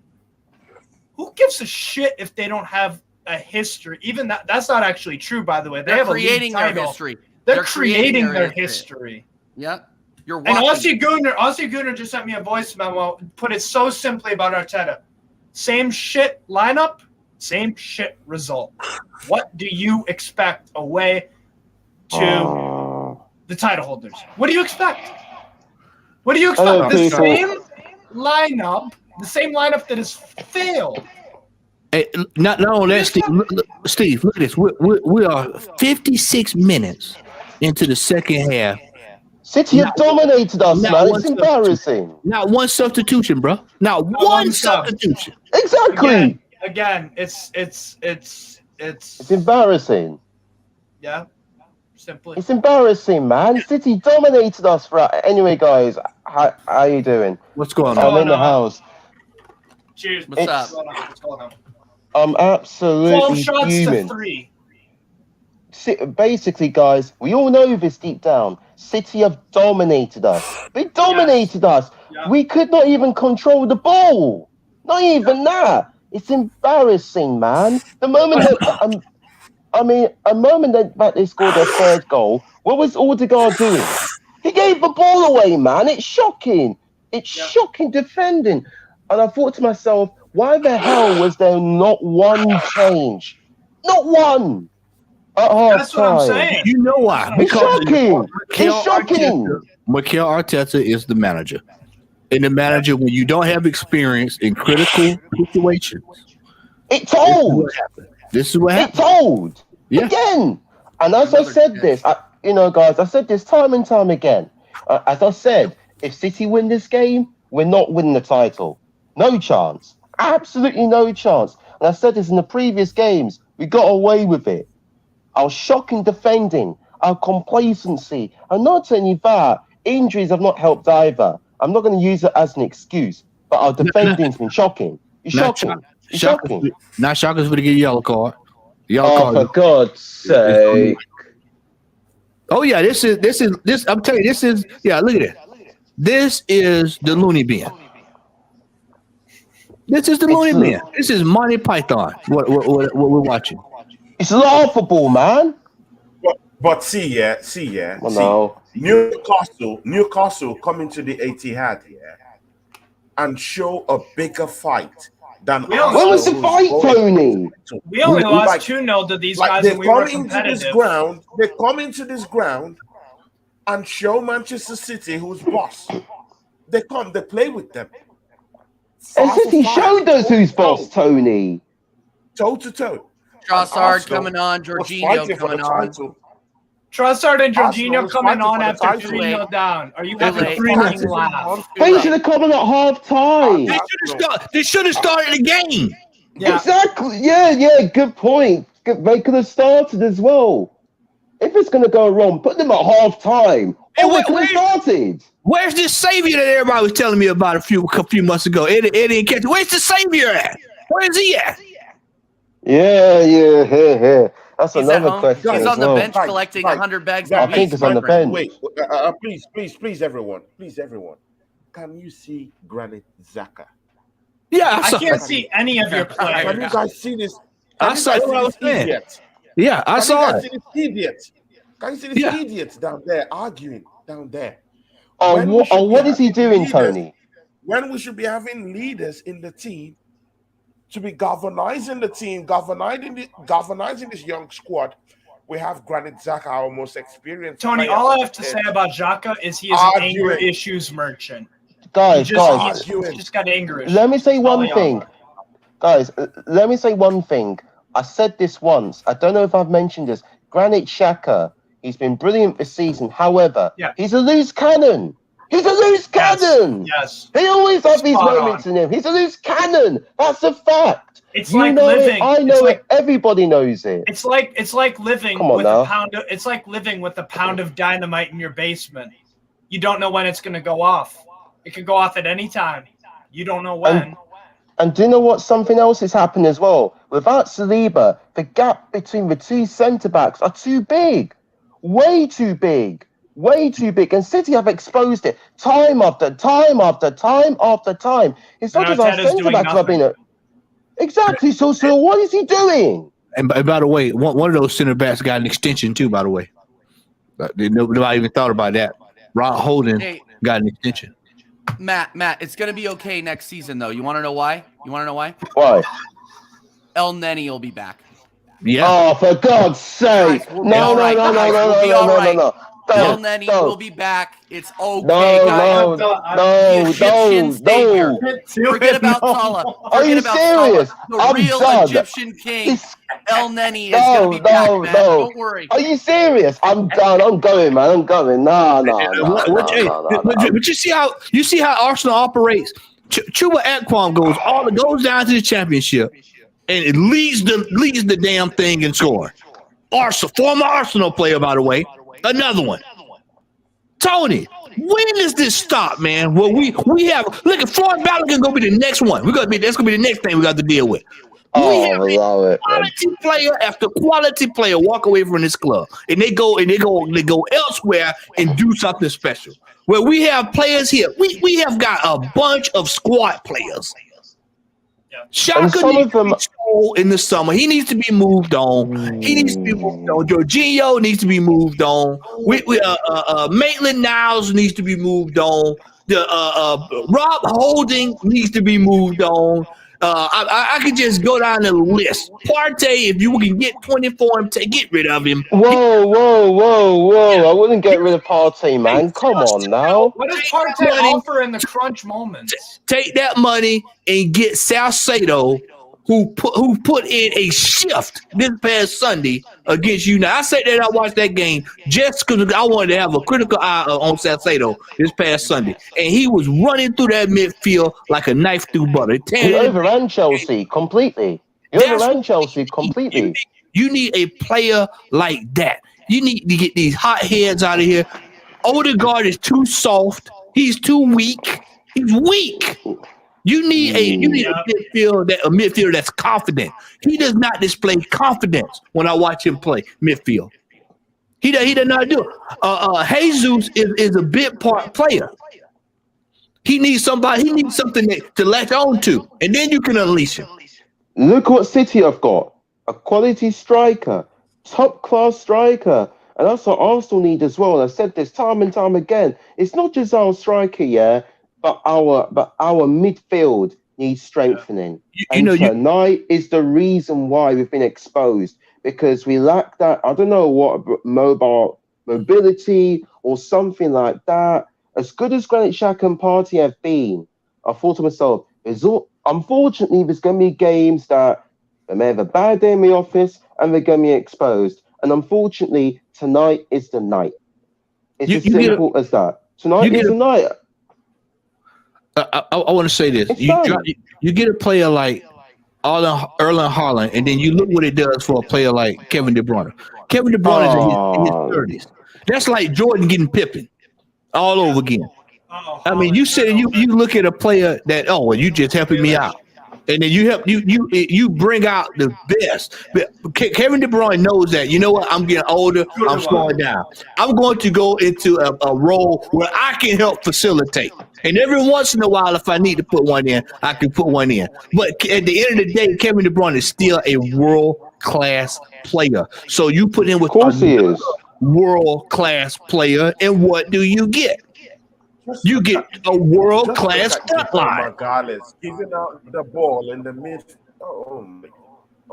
Who gives a shit if they don't have a history? Even that's not actually true, by the way. They're creating their history. They're creating their history. Yeah. You're watching. And Aussie Gooner just sent me a voice memo, put it so simply about Arteta. Same shit lineup, same shit result. What do you expect away to the title holders? What do you expect? What do you Hello, expect? people. The same lineup that has failed. Hey, not only that, Steve, look at this. We are 56 minutes into the second half. City have dominated us, man. It's embarrassing. Not one substitution, bro. Not one substitution. Exactly. Again, it's embarrassing. Yeah, simply. It's embarrassing, man. City dominated us. Anyway, guys, how you doing? What's going I'm on? in the house. Cheers. What's up? What's going on? I'm 12 absolutely shots fuming. to 3. Basically, guys, we all know this deep down. City have dominated us. They dominated us. Yeah. We could not even control the ball. Not even that. It's embarrassing, man. The moment that a moment that they scored their third goal, what was Odegaard doing? He gave the ball away, man. It's shocking. It's shocking defending. And I thought to myself, why the hell was there not one change? Not one. That's what I'm saying. You know why? It's shocking. It's shocking. Mikel Arteta is the manager. And the manager, when you don't have experience in critical situations, It told. This is what It happened. told. Yeah. Again. And as I said this, guys, I said this time and time again. As I said, if City win this game, we're not winning the title. No chance. Absolutely no chance. And I said this in the previous games. We got away with it. Our shocking defending, our complacency, and not only that, injuries have not helped either. I'm not going to use it as an excuse, but our defending's been shocking. It's shocking. It's shocking. Now Shaka's going to get a yellow card. For God's sake. Oh yeah, this. I'm telling you, this is. Yeah, look at it. This is the loony bin. This is the loony bin. This is Monty Python. What we're watching. It's laughable, man. But see, no. Newcastle coming to the Etihad here and show a bigger fight than When was the fight, Tony? We only lost 2-0 to these guys, and we were competitive. They come into this ground and show Manchester City who's boss. They play with them. And City showed us who's boss, Tony. Toe to toe. Trossard coming on, Jorginho coming on. Trossard and Jorginho coming on after title. 3-0 down. Are you Too having a late. freaking laugh? They should have come in at half time. They should have started the game. Yeah. Exactly. Yeah, good point. They could have started as well. If it's going to go wrong, put them at half time. Hey, They could have started. Where's this savior that everybody was telling me about a few months ago? Eddie didn't catch it. Where's the savior at? Where is he at? Yeah. That's another question. He's as on the well. bench collecting 100 bags I of think meat. it's on the bench. Wait, please, everyone. Can you see Granit Xhaka? Yeah, I can't see any of your Can you players. guys see this? I saw what I was saying. Idiot? Yeah, I saw it. Can you see this idiot down there arguing down there? What is he doing, Tony? When we should be having leaders in the team to be galvanizing the team, galvanizing this young squad, we have Granit Xhaka, our most experienced. Tony, player all I on have to the say pitch. about Xhaka is he is an anger issues merchant. Guys, He's just got anger issues. let me say one All thing. Guys, let me say one thing. I said this once. I don't know if I've mentioned this. Granit Xhaka, he's been brilliant this season. However, he's a loose cannon. He's a loose cannon. Yes. He always has these Spot moments in him. He's a loose cannon. That's a fact. It's You like know living. it. I know it. Everybody knows it. It's like living Come on with now. a pound of, it's like living with a pound of dynamite in your basement. You don't know when it's going to go off. It can go off at any time. You don't know when. And do you know what? Something else has happened as well. Without Saliba, the gap between the two centre-backs are too big. Way too big. And City have exposed it time after time after time after time. It's not And just our Arteta's doing centre-backs have been... Exactly. So what is he doing? And by the way, one of those center backs got an extension too. By the way, nobody even thought about that. Rob Holding got an extension. Matt, it's going to be okay next season, though. You want to know why? Why? El Neni will be back. Yeah. Oh, for God's sake! Guys, we'll be No. Nenny will be back. It's okay, guys. No. Egyptian savior. Forget about Salah. Are you serious? The real Egyptian king, El Nenny, is going to be back, man. Don't worry. Are you serious? I'm done. I'm going, man. I'm going. No. But you see how Arsenal operates. Chuba Akpom goes down to the championship and it leads the damn thing in scoring. Former Arsenal player, by the way. Another one. Tony, when does this stop, man? Well, we have look at Floyd Balogun gonna be the next one. That's gonna be the next thing we got to deal with. We have quality player after quality player walk away from this club, and they go elsewhere and do something special. Where we have players here, we have got a bunch of squad players. Shaka needs to be sold in the summer. He needs to be moved on. Jorginho needs to be moved on. Maitland-Niles needs to be moved on. Rob Holding needs to be moved on. I could just go down the list. Partey, if you can get 24 and get rid of him. Whoa. I wouldn't get rid of Partey, man. Come on now. What does Partey offer in the crunch moments? Take that money and get Salcedo, who put in a shift this past Sunday against you. Now, I say that I watched that game just because I wanted to have a critical eye on Salcedo this past Sunday. And he was running through that midfield like a knife through butter. He overran Chelsea completely. You need a player like that. You need to get these hot heads out of here. Odegaard is too soft. He's too weak. He's weak. You need a midfielder that's confident. He does not display confidence when I watch him play midfield. He does not do it. Jesus is a bit part player. He needs somebody. He needs something to latch on to, and then you can unleash him. Look what City have got: a quality striker, top class striker, and that's what Arsenal need as well. And I've said this time and time again. It's not just our striker, but our midfield needs strengthening. Tonight is the reason why we've been exposed, because we lack that. I don't know what mobility or something like that. As good as Granit Xhaka and Partey have been, I thought to myself, unfortunately, there's going to be games that they may have a bad day in the office and they're going to be exposed. And unfortunately, tonight is the night. It's as simple as that. Tonight is the night. I want to say this. You get a player like Erling Haaland, and then you look what it does for a player like Kevin De Bruyne. Kevin De Bruyne is in his 30s. That's like Jordan getting Pippen all over again. I mean, you look at a player that, you just helping me out. And then you bring out the best. But Kevin De Bruyne knows that, you know what, I'm getting older, I'm slowing down. I'm going to go into a role where I can help facilitate. And every once in a while, if I need to put one in, I can put one in. But at the end of the day, Kevin De Bruyne is still a world-class player. So you put him with a world-class player, and what do you get? You get a world-class line. Regardless, giving out the ball in the mid.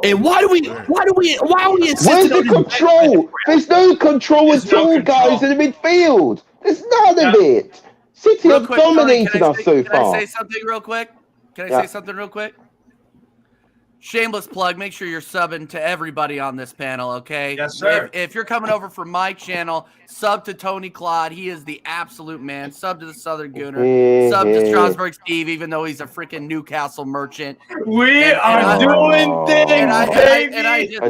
And why are we insisting? Where's the control? There's no control at all, guys, in the midfield. There's none of it. City have dominated us so far. Can I say something real quick? Shameless plug. Make sure you're subbing to everybody on this panel, okay? Yes, sir. If you're coming over from my channel, sub to Tony Claude. He is the absolute man. Sub to the Southern Gooner. Sub to Strasbourg Steve, even though he's a freaking Newcastle merchant. We are doing things, baby. And I'm just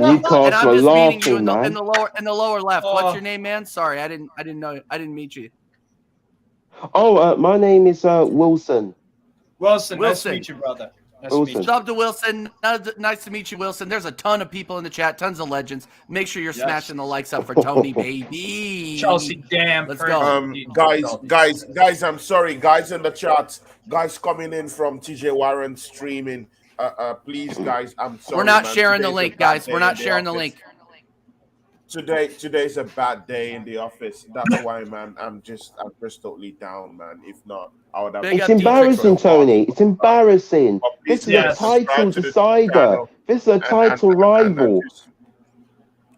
meeting you in the lower left. What's your name, man? Sorry, I didn't know. I didn't meet you. My name is Wilson. Wilson, nice to meet you, brother. Sub to Wilson. Nice to meet you, Wilson. There's a ton of people in the chat, tons of legends. Make sure you're smashing the likes up for Tony, baby. Chelsea, damn. Let's go. Guys, I'm sorry. Guys in the chat, guys coming in from TJ Warren streaming. Please, guys, I'm sorry. We're not sharing the link, guys. We're not sharing the link. Today's a bbad day in the office. That's why, man. I'm just totally down, man. If not, I would have. It's embarrassing, Tony. It's embarrassing. This is a title decider. This is a title rival.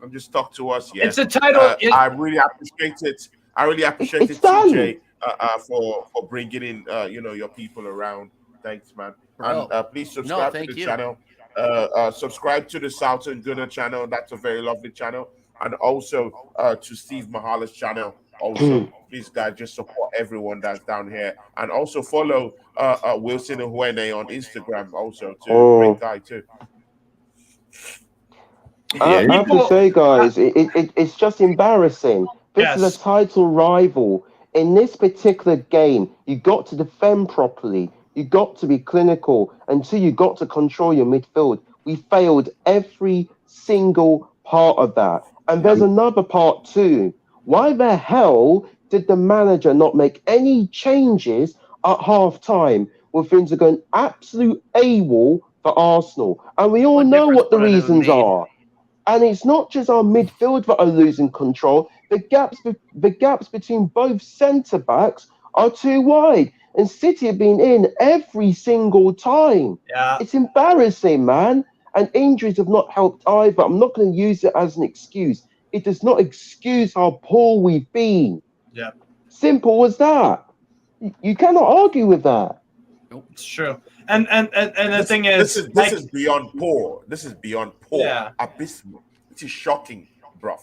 and just talk to us. Yeah, It's a title. I really appreciate it. I really appreciate It's it, done. TJ, for bringing in your people around. Thanks, man. Bro. And please subscribe to thank the you. channel. Subscribe to the Southern Gunner channel. That's a very lovely channel. And also to Steve Mahala's channel. Also, please, guys, just support everyone that's down here. And also follow Wilson Uwene on Instagram. Also, too. Great guy too. I have to say, guys, it's just embarrassing. This is Yes. a title rival. In this particular game, you got to defend properly. You got to be clinical. And two, you got to control your midfield. We failed every single part of that. And there's another part too. Why the hell did the manager not make any changes at half time when things are going absolute AWOL for Arsenal? And we all What know difference what the would it have reasons made? are. And it's not just our midfield that are losing control. The gaps between both centre backs are too wide. And City have been in every single time. Yeah. It's embarrassing, man. And injuries have not helped either. I'm not going to use it as an excuse. It does not excuse how poor we've been. Yeah. Simple as that. You cannot argue with that. It's true. And the thing is, this is beyond poor. This is beyond poor. Yeah. Abysmal. It is shocking, bro.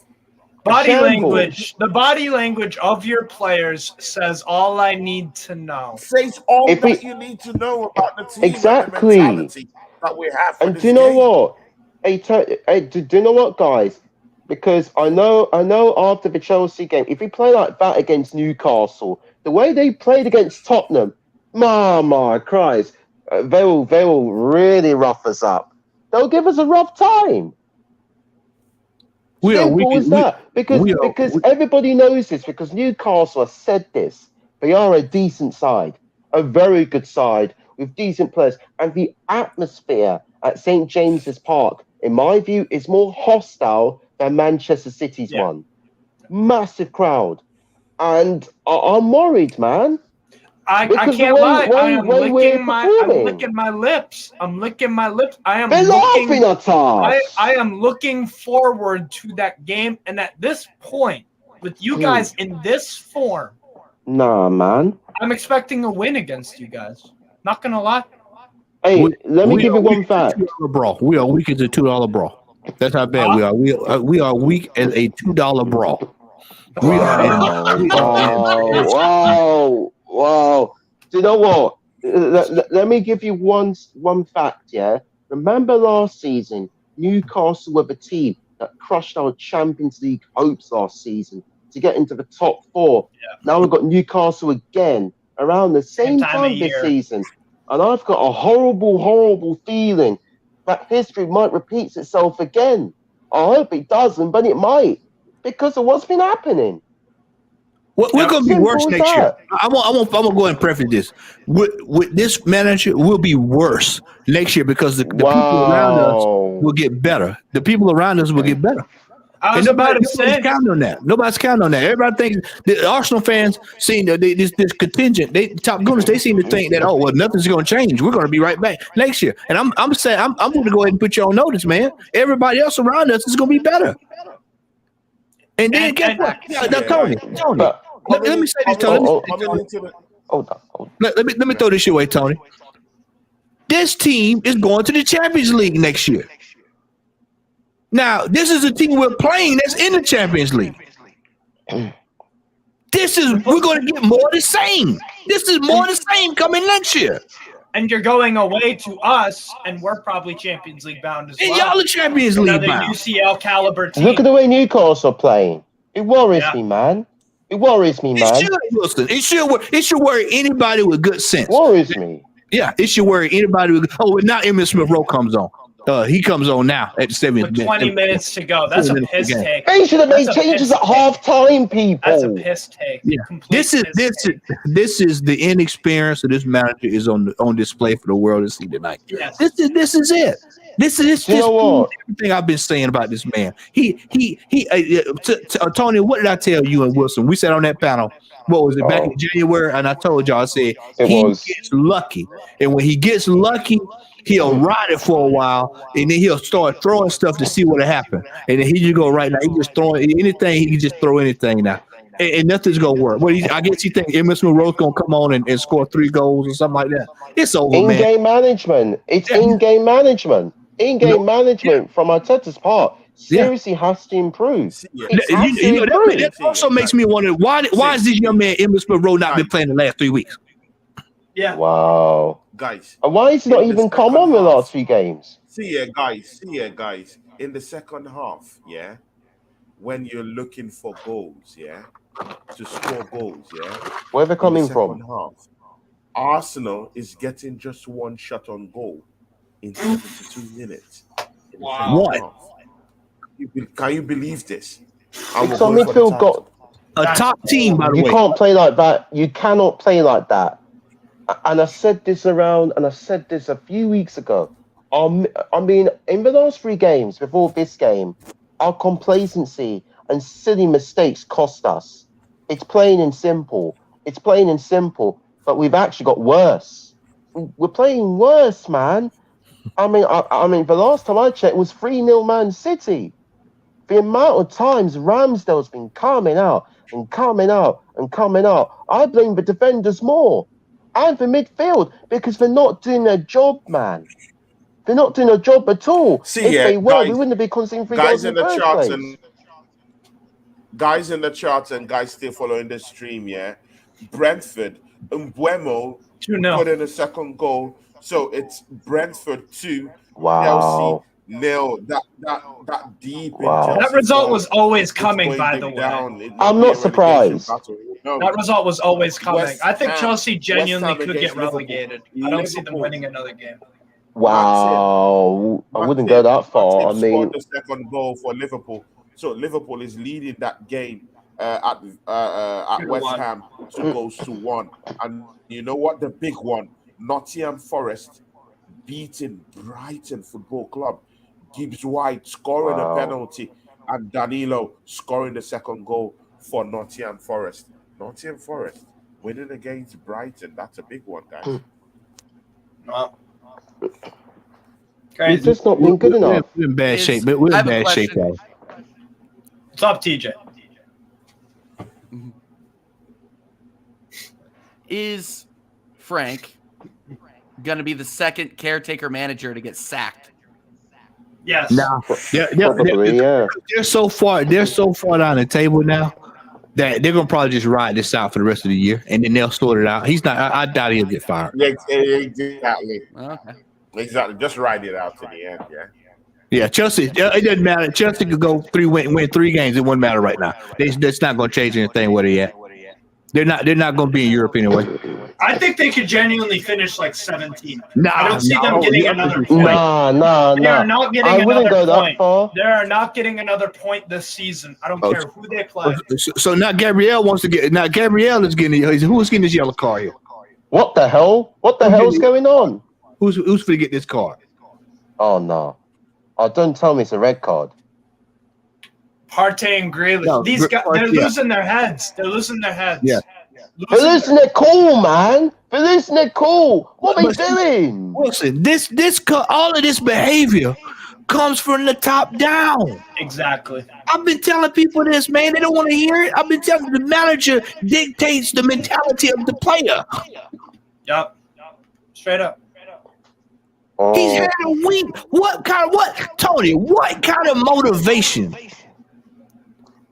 body Shambles. language. The body language of your players says all I need to know. Says all If that we- you need to know about the team Exactly. and the mentality that we have. For And this do you know game. what? Hey, do you know what, guys? Because I know after the Chelsea game, if we play like that against Newcastle, the way they played against Tottenham, my Christ, they will really rough us up. They'll give us a rough time. Simple as that. Because everybody knows this. Because Newcastle has said this. They are a decent side, a very good side with decent players, and the atmosphere at St James's Park, in my view, is more hostile than Manchester City's one. Massive crowd, and I'm worried, man. I Because can't the lie. way I am we're licking my performing. I'm licking my lips. I am They're laughing at us. I am looking forward to that game, and at this point, with you guys in this form, Nah, man. I'm expecting a win against you guys. Not gonna lie. Hey, let me give you one weak fact. as a $2 brawl. We are weak as a $2 brawl. That's how bad we are. We are weak as a $2 brawl. We are. Wow. Do you know what? Let me give you one fact, yeah? Remember last season, Newcastle were the team that crushed our Champions League hopes last season to get into the top 4. Yeah. Now we've got Newcastle again around the same time of time this year. season. And I've got a horrible feeling that history might repeat itself again. I hope it doesn't, but it might, because of what's been happening. We're going to be worse Simple as next year. that. I'm gonna go ahead and preface this. With this manager, we'll be worse next year because the people around us will get better. The people around us will get better. I was about to say. Nobody's counting on that. Nobody's counting on that. Everybody thinks the Arsenal fans seem that this contingent. Top Gunners, they seem to think that nothing's going to change. We're going to be right back next year. And I'm saying I'm going to go ahead and put you on notice, man. Everybody else around us is going to be better. And then guess what? Tony. Let me say this, Tony. Let me throw this your way, Tony. This team is going to the Champions League next year. Now, this is a team we're playing that's in the Champions League. We're going to get more of the same. This is more of the same coming next year. And you're going away to us, and we're probably Champions League bound as well. And y'all are Champions League Another bound. UCL caliber team. Look at the way Newcastle are playing. It worries me, man. It worries me, man. It should, Wilson. It should worry anybody with good sense. Worries me. Yeah, it should worry anybody with. Oh, now Emmitt Smith-Rowe comes on. He comes on now at the 70th With 20 minutes to go. That's a piss take. They should have made That's a changes piss at half time, people. That's a piss take. Yeah. Complete This is piss take. the inexperience of this manager is on display for the world to see tonight. Yes. This is it. This You know what? everything I've been saying about this man. Tony, what did I tell you and Wilson? We sat on that panel. What was it back in January? And I told y'all, I said It he was. gets lucky, and when he gets lucky, he'll ride it for a while, and then he'll start throwing stuff to see what'll happen. And then here you go right now. He just throwing anything. He can just throw anything now, and nothing's gonna work. I guess he think Emmitt Smith-Rowe's gonna come on and score 3 goals or something like that. It's over, man. In-game management. It's in-game management. In-game management from Arteta's part seriously has to improve. That also makes me wonder why is this young man Emmitt Smith-Rowe not been playing the last 3 weeks? Yeah. Wow. Guys. And why is he not even come on the last 3 games? See guys. In the second half, when you're looking for goals, to score goals, where they're coming from? Half, Arsenal is getting just 1 shot on goal in 72 minutes. Wow. What? Can you believe this? Because our midfield got a top team, by the way. You can't play like that. You cannot play like that. And I said this a few weeks ago. I mean, in the last 3 games before this game, our complacency and silly mistakes cost us. It's plain and simple. But we've actually got worse. We're playing worse, man. I mean, the last time I checked was 3-0 Man City. The amount of times Ramsdale's been coming out. I blame the defenders more. And the midfield, because they're not doing their job, man. They're not doing their job at all. If they were, we wouldn't be conceding 3 goals in the first place. Guys in the charts and guys still following the stream, Brentford, Mbeumo put in a second goal. So it's Brentford 2, Chelsea 0. That deep. That result was always coming, by the way. I'm not surprised. That result was always coming. I think Chelsea genuinely could get relegated. I don't see them winning another game. Wow. I wouldn't go that far. I mean, the second goal for Liverpool. So Liverpool is leading that game at West Ham 2 goals to 1. And you know what? The big one, Nottingham Forest beating Brighton Football Club. Gibbs White scoring a penalty and Danilo scoring the second goal for Nottingham Forest. Nottingham Forest winning against Brighton. That's a big one, guys. Wow. It's just not been good enough. We're in bad shape. We're in bad shape, guys. What's up, TJ? Is Frank going to be the second caretaker manager to get sacked? Yes. No. They're so far down the table now that they're gonna probably just ride this out for the rest of the year, and then they'll sort it out. He's not. I doubt he'll get fired. Exactly. Okay. Exactly. Just ride it out to the end. Yeah, Chelsea. It doesn't matter. Chelsea could go win 3 games. It wouldn't matter right now. That's not going to change anything where they at. They're not going to be in Europe anyway. I think they could genuinely finish like 17. Nah, I don't see them getting another point. No. They are not getting I wouldn't another go that point. far. They are not getting another point this season. I don't care who they play. So now Gabrielle wants to get. Now Gabrielle is getting. Who's getting this yellow card here? What the hell? What the hell's going on? Who's going to get this card? Oh no! Oh, don't tell me it's a red card. Partey and Grealish. No, These guys, they're losing their heads. They're losing their heads. Yeah. They're losing their cool, man. They're losing their cool. What are they doing? Wilson, all of this behavior comes from the top down. Exactly. I've been telling people this, man. They don't want to hear it. I've been telling the manager dictates the mentality of the player. Yep. Straight up. Oh. He's had a week. Tony, what kind of motivation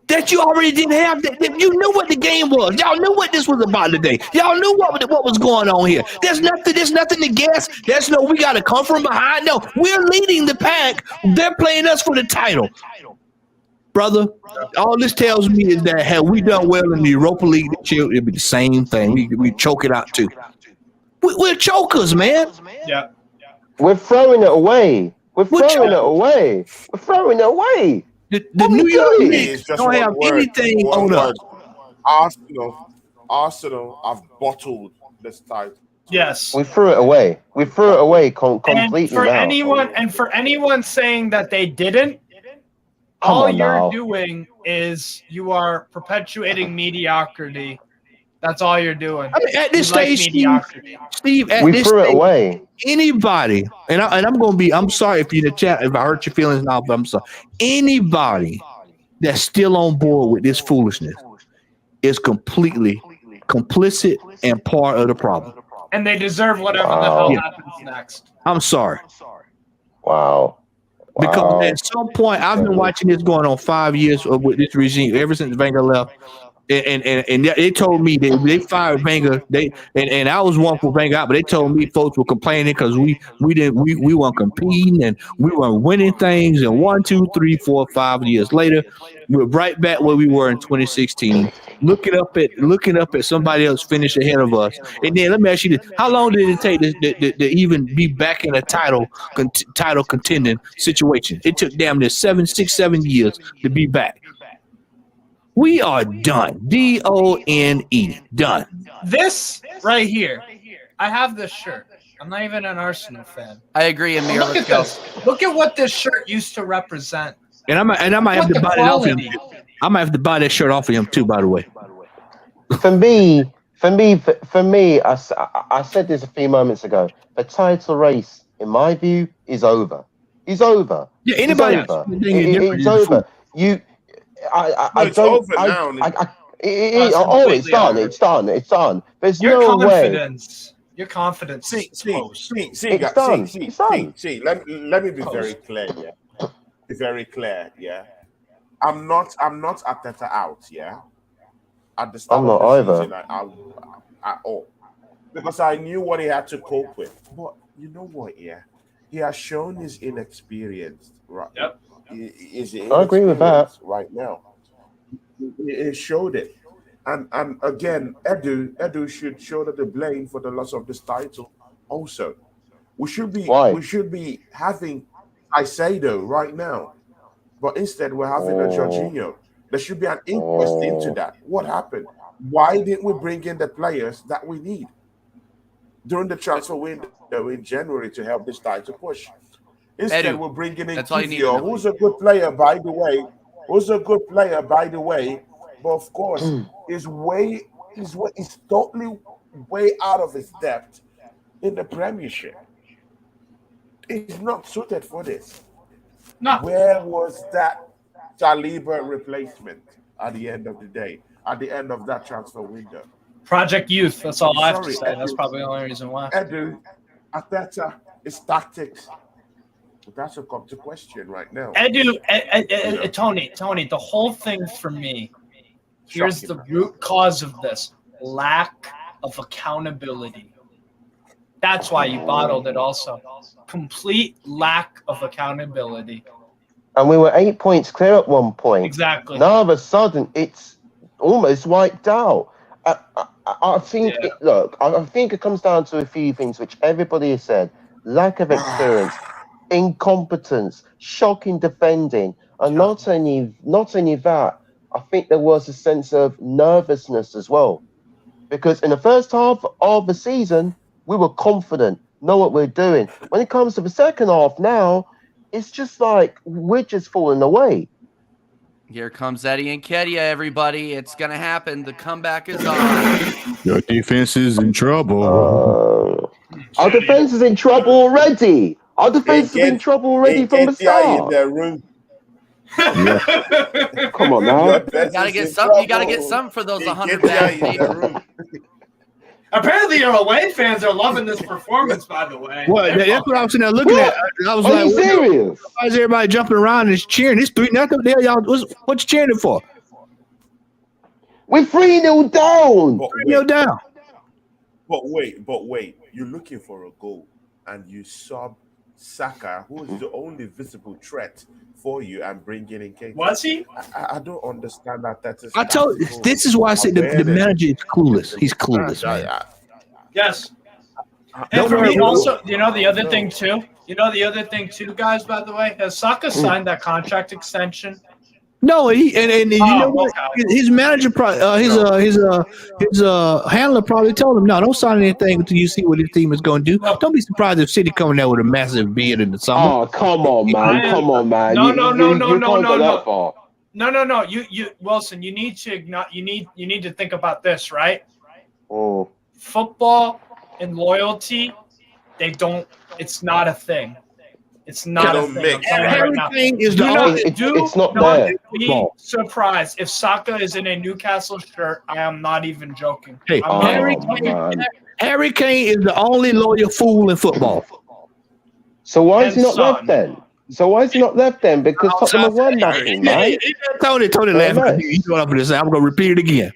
that you already didn't have? That you knew what the game was. Y'all knew what this was about today. Y'all knew what was going on here. There's nothing to guess. There's no, we got to come from behind. No, we're leading the pack. They're playing us for the title. Brother, all this tells me is that had we done well in the Europa League this year, it'd be the same thing. We choke it out too. We're chokers, man. Yeah. We're throwing it away. We're throwing it away. The New York Knicks don't have anything on us. Arsenal have bottled this title. Yes. We threw it away. Completely. And for anyone saying that they didn't, all you're doing is you are perpetuating mediocrity That's all you're doing. I mean, at this You like stage, mediocrity. Steve, at We this threw it stage, away. anybody, I'm sorry if you're in the chat, if I hurt your feelings now, but I'm sorry. Anybody that's still on board with this foolishness is completely complicit and part of the problem. And they deserve whatever the hell happens next. I'm sorry. Wow. Because at some point, I've been watching this going on 5 years with this regime ever since Wenger left, and they told me they fired Wenger. And I was one for Wenger out, but they told me folks were complaining because we weren't competing and we weren't winning things. And 1, 2, 3, 4, 5 years later, we're right back where we were in 2016. Looking up at somebody else finish ahead of us. And then let me ask you this: how long did it take to even be back in a title contending situation? It took damn near 7 years to be back. We are done. DONE. Done. This right here, I have this shirt. I'm not even an Arsenal fan. I agree, Amir. Look Let's at go. this. Look at what this shirt used to represent. And I might have to buy it off him. I might have to buy that shirt off of him too, by the way. For me, I said this a few moments ago. The title race, in my view, is over. It's over. Yeah, anybody It's over. else thinking different It's is over. It's over now. It's done. It's done. It's done. There's Your no way. confidence. Your confidence. See, It's done. It's done. let me be very clear, yeah. Be very clear, yeah. I'm not Arteta out, yeah. At the start I'm not of the either. season, at all. Because I knew what he had to cope with. But you know what, yeah? He has shown his inexperience, right? Yep. I agree with that. Right now. He showed it. And again, Edu should shoulder the blame for the loss of this title also. We should be having Caicedo right now. But instead we're having a Jorginho. There should be an inquest into that. What happened? Why didn't we bring in the players that we need during the transfer window in January to help this title push? Instead, Edu, we're bringing in that's all you need to Kivio, know. who's a good player, by the way. But of course, he's totally way out of his depth in the Premiership. He's not suited for this. No. Where was that Saliba replacement at the end of the day? At the end of that transfer window? Project Youth. That's all I have to Sorry, say. That's probably the only reason why. Edu, Arteta, his tactics. That's a come to question right now. Edu, Tony, the whole thing for me, here's the root cause of this: lack of accountability. That's why you bottled it also. Complete lack of accountability. And we were 8 points clear at one point. Exactly. Now all of a sudden, it's almost wiped out. I think, I think it comes down to a few things which everybody has said: lack of experience, incompetence, shocking defending, and not only that, I think there was a sense of nervousness as well, because in the first half of the season we were confident, know what we're doing. When it comes to the second half now, it's just like we're just falling away. Here comes Eddie and Kedia, everybody. It's going to happen. The comeback is on. Your defense is in trouble. Our defense is in trouble already. Our defense is in trouble already from the start. In the room. Come on now. You gotta get something. You gotta get something for those 100 bags. Apparently, your away fans are loving this performance. By the way, Well, that's what I was sitting there looking at. I was Are like, you serious? why is everybody jumping around and cheering? It's 3-0. What the hell, y'all? What you cheering for? We're 3-0 down. 3-0 down. But wait. You're looking for a goal and you sub Saka, who is the only visible threat for you, and bringing in Kate. was he? I don't understand that. I told you, this is why I said the manager is clueless. He's clueless, man. Yes. Don't And for worry. me, also, the other thing too, guys. By the way, has Saka signed that contract extension? No, you know what? Okay. His manager, his handler probably told him, "No, don't sign anything until you see what his team is going to do. Don't be surprised if City coming out with a massive bid in the summer." Oh, come on, man. Come on, man. No. That far. No. You Wilson, you need to think about this, right? Oh. Football and loyalty, they don't. It's not a thing. It's not a don't thing. mix. I'm telling you right now. Everything is the Do not, only. It's not not there. be surprised if Saka is in a Newcastle shirt. I am not even joking. Hey, I'm not Harry even joking. man. Harry Kane is the only loyal fool in football. So why is he And not Son. left then? Because Tottenham have won nothing, man. Tony Very laughing. nice. You know what I'm going to say. I'm going to repeat it again.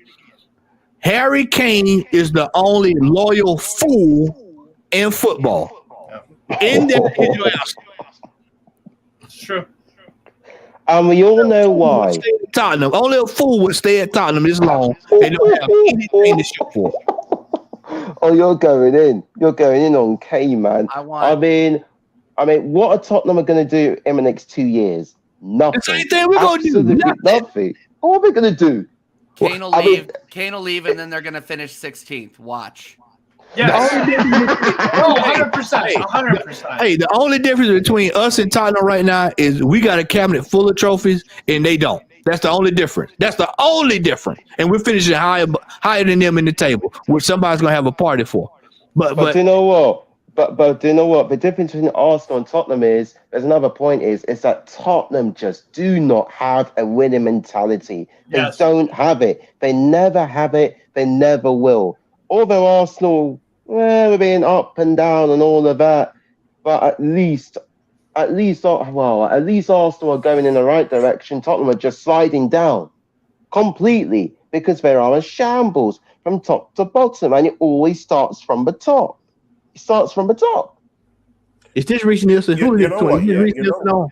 Harry Kane is the only loyal fool in football. In that It's true. And we all know why. stay at Tottenham. Only a fool would stay at Tottenham this long. They don't have anything to show for it. Oh, you're going in. You're going in on Kane, man. I mean, what are Tottenham going to do in the next 2 years? Nothing. The same thing we're going to do. Absolutely nothing. What are we going to do? Kane will I mean- leave. Kane will leave, and then they're gonna finish 16th. Watch. Yes. The only difference- No, 100%. 100%. Hey, the only difference between us and Tottenham right now is we got a cabinet full of trophies and they don't. That's the only difference. That's the only difference. And we're finishing higher than them in the table, which somebody's gonna have a party for. But do you know what? But do you know what? The difference between Arsenal and Tottenham is, there's another point is that Tottenham just do not have a winning mentality. They Yes. don't have it. They never have it. They never will. Although Arsenal, we're being up and down and all of that, but at least Arsenal are going in the right direction. Tottenham are just sliding down completely because they are a shambles from top to bottom, and it always starts from the top. It starts from the top. is this Reece Nielsen? You- Who is you this? know what, Is this yeah, Reece you know Nielsen on?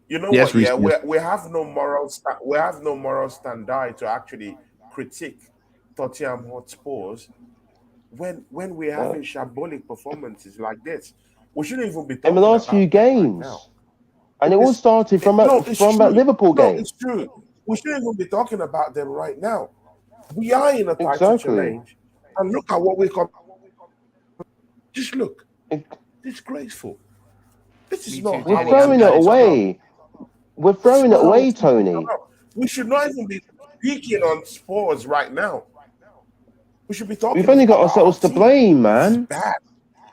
You know Yes, what? Yeah, Reece. we have no moral standard to actually critique Tottenham Hotspurs when we're having shambolic performances like this. We shouldn't even be talking In the last about few that right games. now. And it all started from It's that true. Liverpool No, game. it's true. We shouldn't even be talking about them right now. We are in a title Exactly. challenge, and look at what we come. Just look, It- disgraceful. This is Me not. too, how We're Danny. throwing it I'm away. We're throwing it away, Tony. We should not even be speaking on Spurs right now. We should be talking. We've only got about ourselves our to team. blame, This is man. bad,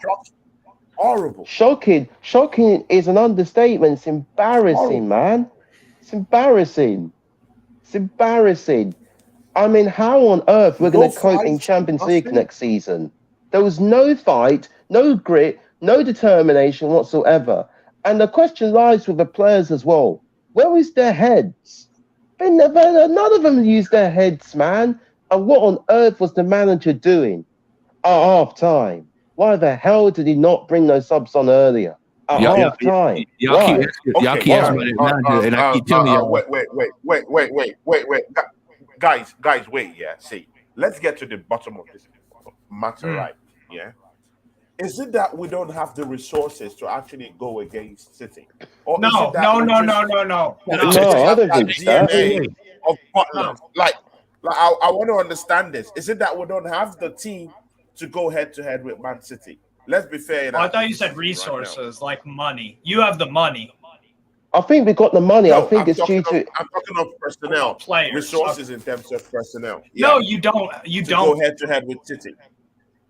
shocking, horrible. Shocking is an understatement. It's embarrassing, man. It's embarrassing. It's embarrassing. I mean, how on earth we're going No to cope in fight, Champions League nothing. next season? There was no fight, no grit, no determination whatsoever. And the question lies with the players as well. Where is their heads? None of them used their heads, man. And what on earth was the manager doing at half time? Why the hell did he not bring those subs on earlier at half time? Y'all keep asking about that manager, and I keep telling y'all. Wait. Guys, wait. Yeah, see, let's get to the bottom of this matter, right? Yeah. Is it that we don't have the resources to actually go against City? Or No, is it that no, we no, just- no, no, no. we No, just I have don't that think so. DNA of Tottenham? Like I want to understand this. Is it that we don't have the team to go head to head with Man City? Let's be fair. Oh, I thought you said resources, like money. You have the money. I think we got the money. No, I think it's due to. I'm talking of personnel, Players. resources in terms of personnel. No, you don't. You to don't. go head to head with City.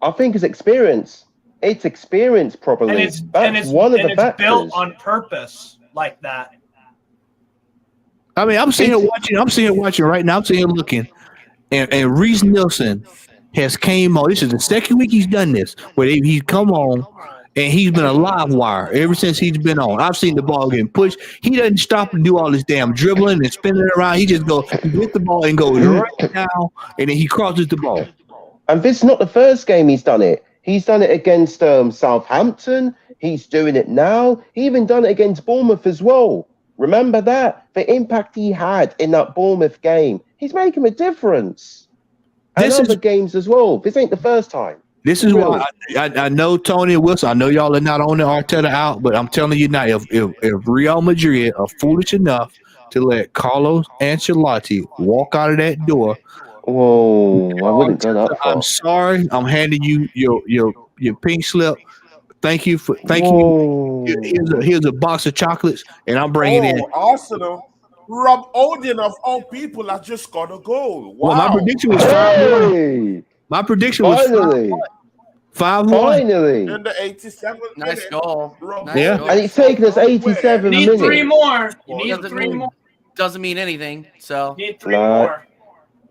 I think it's experience. It's experience, probably. And it's That's one of the it's factors. built on purpose like that. I mean, I'm sitting here watching right now. I'm sitting here looking, and Reece Nielsen has came on. This is the second week he's done this, where he's come on, and he's been a live wire ever since he's been on. I've seen the ball getting pushed. He doesn't stop and do all this damn dribbling and spinning it around. He just goes with the ball and goes right down, and then he crosses the ball. And this is not the first game he's done it. He's done it against Southampton. He's doing it now. He even done it against Bournemouth as well. Remember that? The impact he had in that Bournemouth game. He's making a difference. And This other is- games as well. This ain't the first time. This is why I know Tony and Wilson. I know y'all are not on the Arteta out, but I'm telling you now, if Real Madrid are foolish enough to let Carlos Ancelotti walk out of that door, Whoa, I wouldn't go that far. I'm sorry. I'm handing you your pink slip. Thank you. Whoa. Here's a box of chocolates, and I'm bringing in. Arsenal. Rob Odin of all people has just got a goal. Wow. Well, my prediction was 5-1. Hey! My prediction was Finally. 5-1. Finally. In the 87th Nice minute, goal. Rob Nice Yeah. goal. And it's taken us 87 You need minutes. 3 more. You need Doesn't 3 mean- more. Doesn't mean anything. So You need 3 No. more.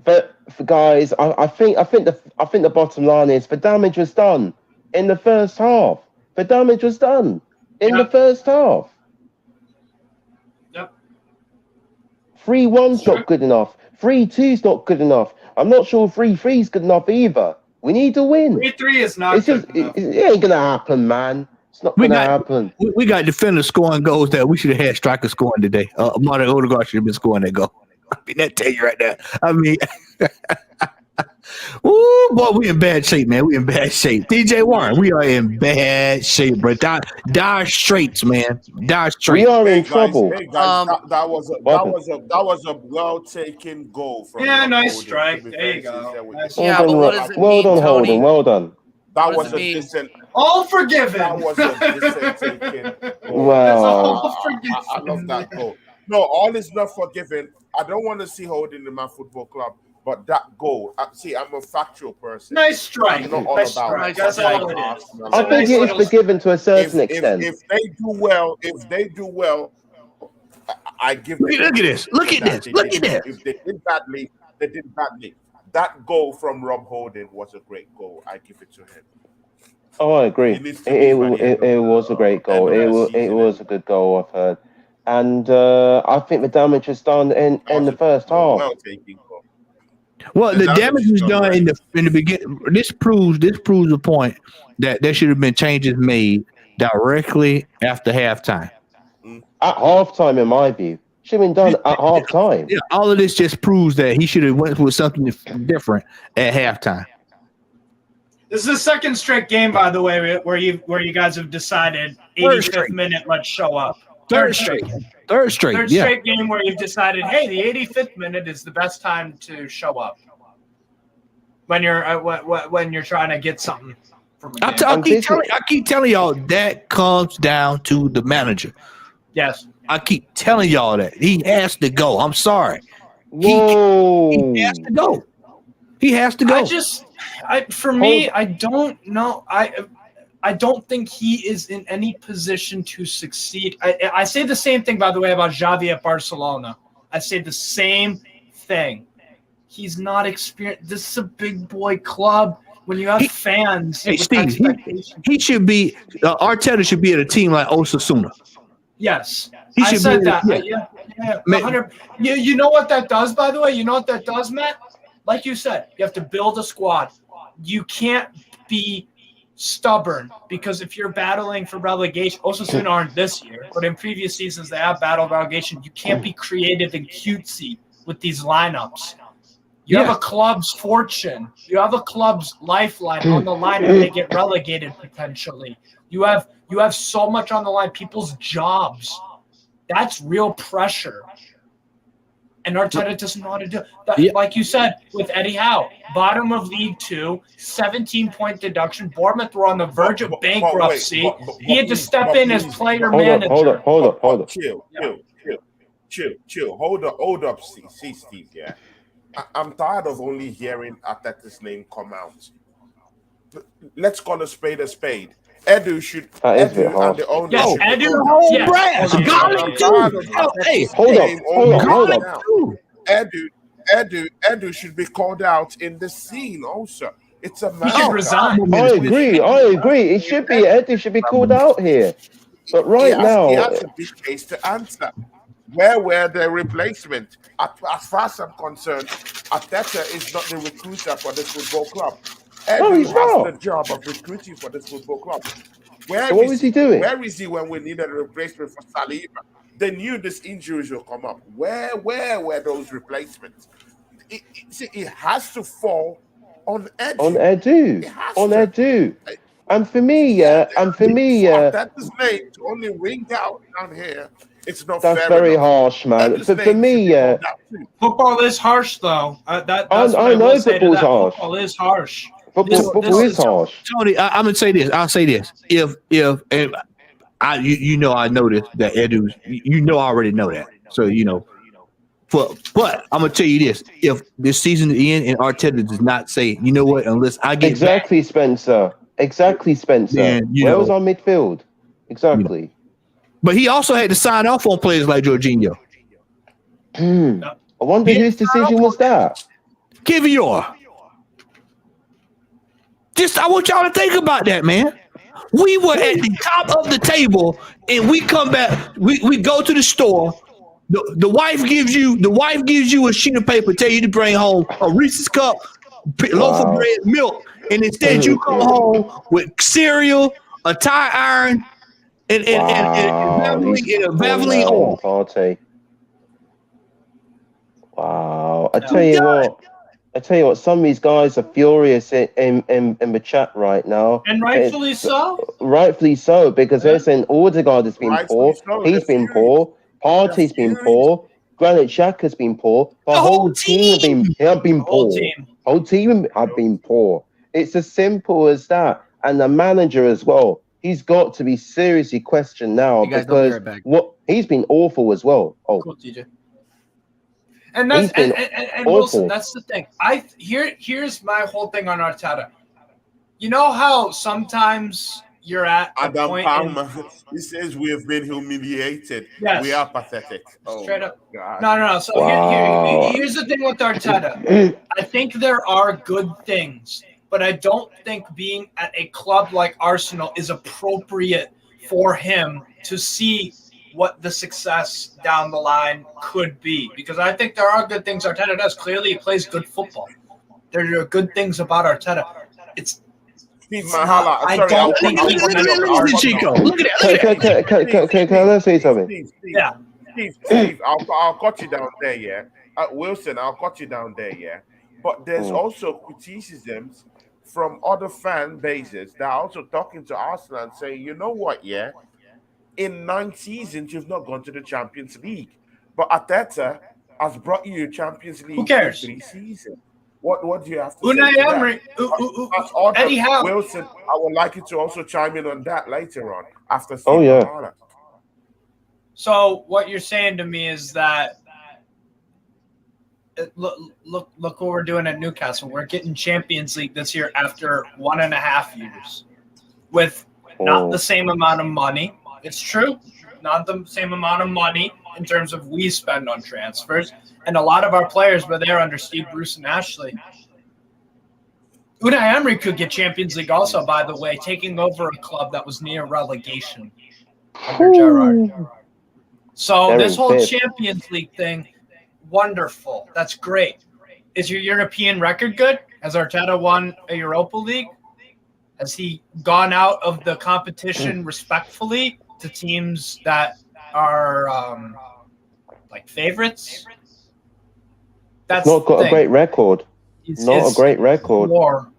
But for guys, I think the bottom line is the damage was done in the first half. The damage was done in the Yep. first half. Yep. 3-1's not good enough. 3-2's not good enough. I'm not sure 3-3's good enough either. We need to win. 3-3 is not It's good just enough. it ain't gonna happen, man. It's not We gonna got- happen. We got defenders scoring goals that we should have had strikers scoring today. Martin Odegaard should have been scoring that goal. I mean, that tell you right there. I mean, ooh, boy, we in bad shape, man. We in bad shape. DJ Warren, we are in bad shape, bro. Dire straits, man. Dire straits. We are in Hey trouble. guys, that was a well taken goal from Yeah, Rob nice Holding, strike. to be There you fair go. sincere with Nice. you. Yeah, but what does it well mean, done, Tony? Holden. Well done. That What was does a it mean? decent. All forgiven. That was a decent taken. Wow. all I love that goal. No, all is not forgiven. I don't want to see Holding in my football club, but that goal. See, I'm a factual person. Nice strike. I'm not all Nice about strike. it. That's all it is. Arsenal. I think it is forgiven to a certain extent. If they do well, I give. Look at this. Look at this. Look at this. If they did badly, they did badly. That goal from Rob Holding was a great goal. I give it to him. Oh, I agree. He needs to be by the end It of was a great goal. end of the It season. was a good goal, I've heard. And I think the damage was done in the first half. Well taken goal. Well, the damage was done right. in the beginning. This proves the point that there should have been changes made directly after halftime. At halftime, in my view, should have been done at halftime. Yeah, all of this just proves that he should have went with something different at halftime. This is the second straight game, by the way, where you guys have decided 85th minute, let's show up. Third straight. Third straight game where you've decided, hey, the 85th minute is the best time to show up when you're trying to get something from a game. I keep telling y'all that comes down to the manager. Yes. I keep telling y'all that he has to go. I'm sorry. Whoa. He has to go. He has to go. I don't know. I don't think he is in any position to succeed. I say the same thing, by the way, about Xavi at Barcelona. I say the same thing. He's not experienced. This is a big boy club. When you have fans, Hey, with Steve, expectations. he should be Arteta should be at a team like Osasuna. Yes, He I should said be- that. yeah. Yeah. Man- 100. You know what that does, by the way? You know what that does, Matt? Like you said, you have to build a squad. You can't be stubborn because if you're battling for relegation, Osasuna aren't this year, but in previous seasons they have battled relegation. You can't be creative and cutesy with these lineups. You have a club's fortune. You have a club's lifeline on the line when they get relegated potentially. You have so much on the line, people's jobs. That's real pressure. And Arteta doesn't know how to do that. Yeah. Like you said, with Eddie Howe, bottom of League Two, 17-point deduction. Bournemouth were on the verge of bankruptcy. He had to step in as player manager. Hold up. Chill. Hold up, see, Steve. Yeah, I'm tired of only hearing Arteta's name come out. Let's call a spade a spade. Edu should. That is a bit Edu harsh. and the owner. Yes, should Edu. go down. whole Yes. brass. Okay. Garlic I'm too. tired of Oh, hey, Arteta's hold up, name hold only up, hold coming up. out. Edu should be called out in the scene also. It's a He matter. should resign. I agree. It should be Eddie should be called out here. But He now, has a big case to answer. Where were the replacement? As far as I'm concerned, Arteta is not the recruiter for this football club. No, Edu he's has not. the job of recruiting for this football club. So what was he doing? Where is he when we needed a replacement for Saliba? They knew this injuries will come up. Where were those replacements? It has to fall on Edu. On Edu. And for me, Arteta's name to only ring out down here. It's not that's fair very enough. harsh, man. Arteta's For name should me, be called out too. Football is harsh, though. That's I what know will say to football's that. harsh. Football is harsh. football is harsh. Tony, I'm gonna say this. I'll say this. If and I know I know this that Edu, I already know that. So But I'm gonna tell you this: if this season ends and Arteta does not say, you know what, unless I get Exactly, Spencer. Exactly, Spencer. Then, Where was our midfield? Exactly. But he also had to sign off on players like Jorginho. I wonder whose decision was that. Kivior. Just I want y'all to think about that, man. We were at the top of the table, and we come back. We go to the store. The wife gives you a sheet of paper, tell you to bring home a Reese's cup, loaf of bread, milk, and instead you come home with cereal, a tire iron, and Vaseline oil. Party. Wow! I tell you what. Some of these guys are furious in the chat right now, and rightfully so. Rightfully so, because they're saying Odegaard has been poor. He's been poor. Partey's been poor. Granit Xhaka's been poor. The whole team have been poor. Whole team have been poor. It's as simple as that. And the manager as well. He's got to be seriously questioned now because he's been awful as well. Oh, cool, TJ. And that's and Wilson, that's the thing. Here's my whole thing on Arteta. You know how sometimes you're at Adam Palmer. He says we have been humiliated. Yes. We are pathetic. Straight up. God. No. So here's the thing with Arteta. I think there are good things, but I don't think being at a club like Arsenal is appropriate for him to see what the success down the line could be. Because I think there are good things Arteta does. Clearly, he plays good football. There are good things about Arteta. Steve Mahala. I don't think he's Chico. Look at that. Can I say something? Yeah. Steve, I'll cut you down there, yeah. Wilson, I'll cut you down there, yeah. But there's also criticisms from other fan bases that are also talking to Arsenal and saying, you know what, yeah, in 9 seasons, you've not gone to the Champions League. But Arteta has brought you Champions League. Who cares? In 3 seasons. What do you have to Unai say? Emery. Eddie Howe. Wilson, I would like you to also chime in on that later on after. So what you're saying to me is that look what we're doing at Newcastle. We're getting Champions League this year after 1.5 years with not the same amount of money. It's true, not the same amount of money in terms of we spend on transfers. And a lot of our players were there under Steve Bruce and Ashley. Unai Emery could get Champions League also, by the way, taking over a club that was near relegation under Gerrard. So this whole Champions League thing, wonderful. That's great. Is your European record good? Has Arteta won a Europa League? Has he gone out of the competition respectfully to teams that are like favorites? That's not got a great record. Not a great record.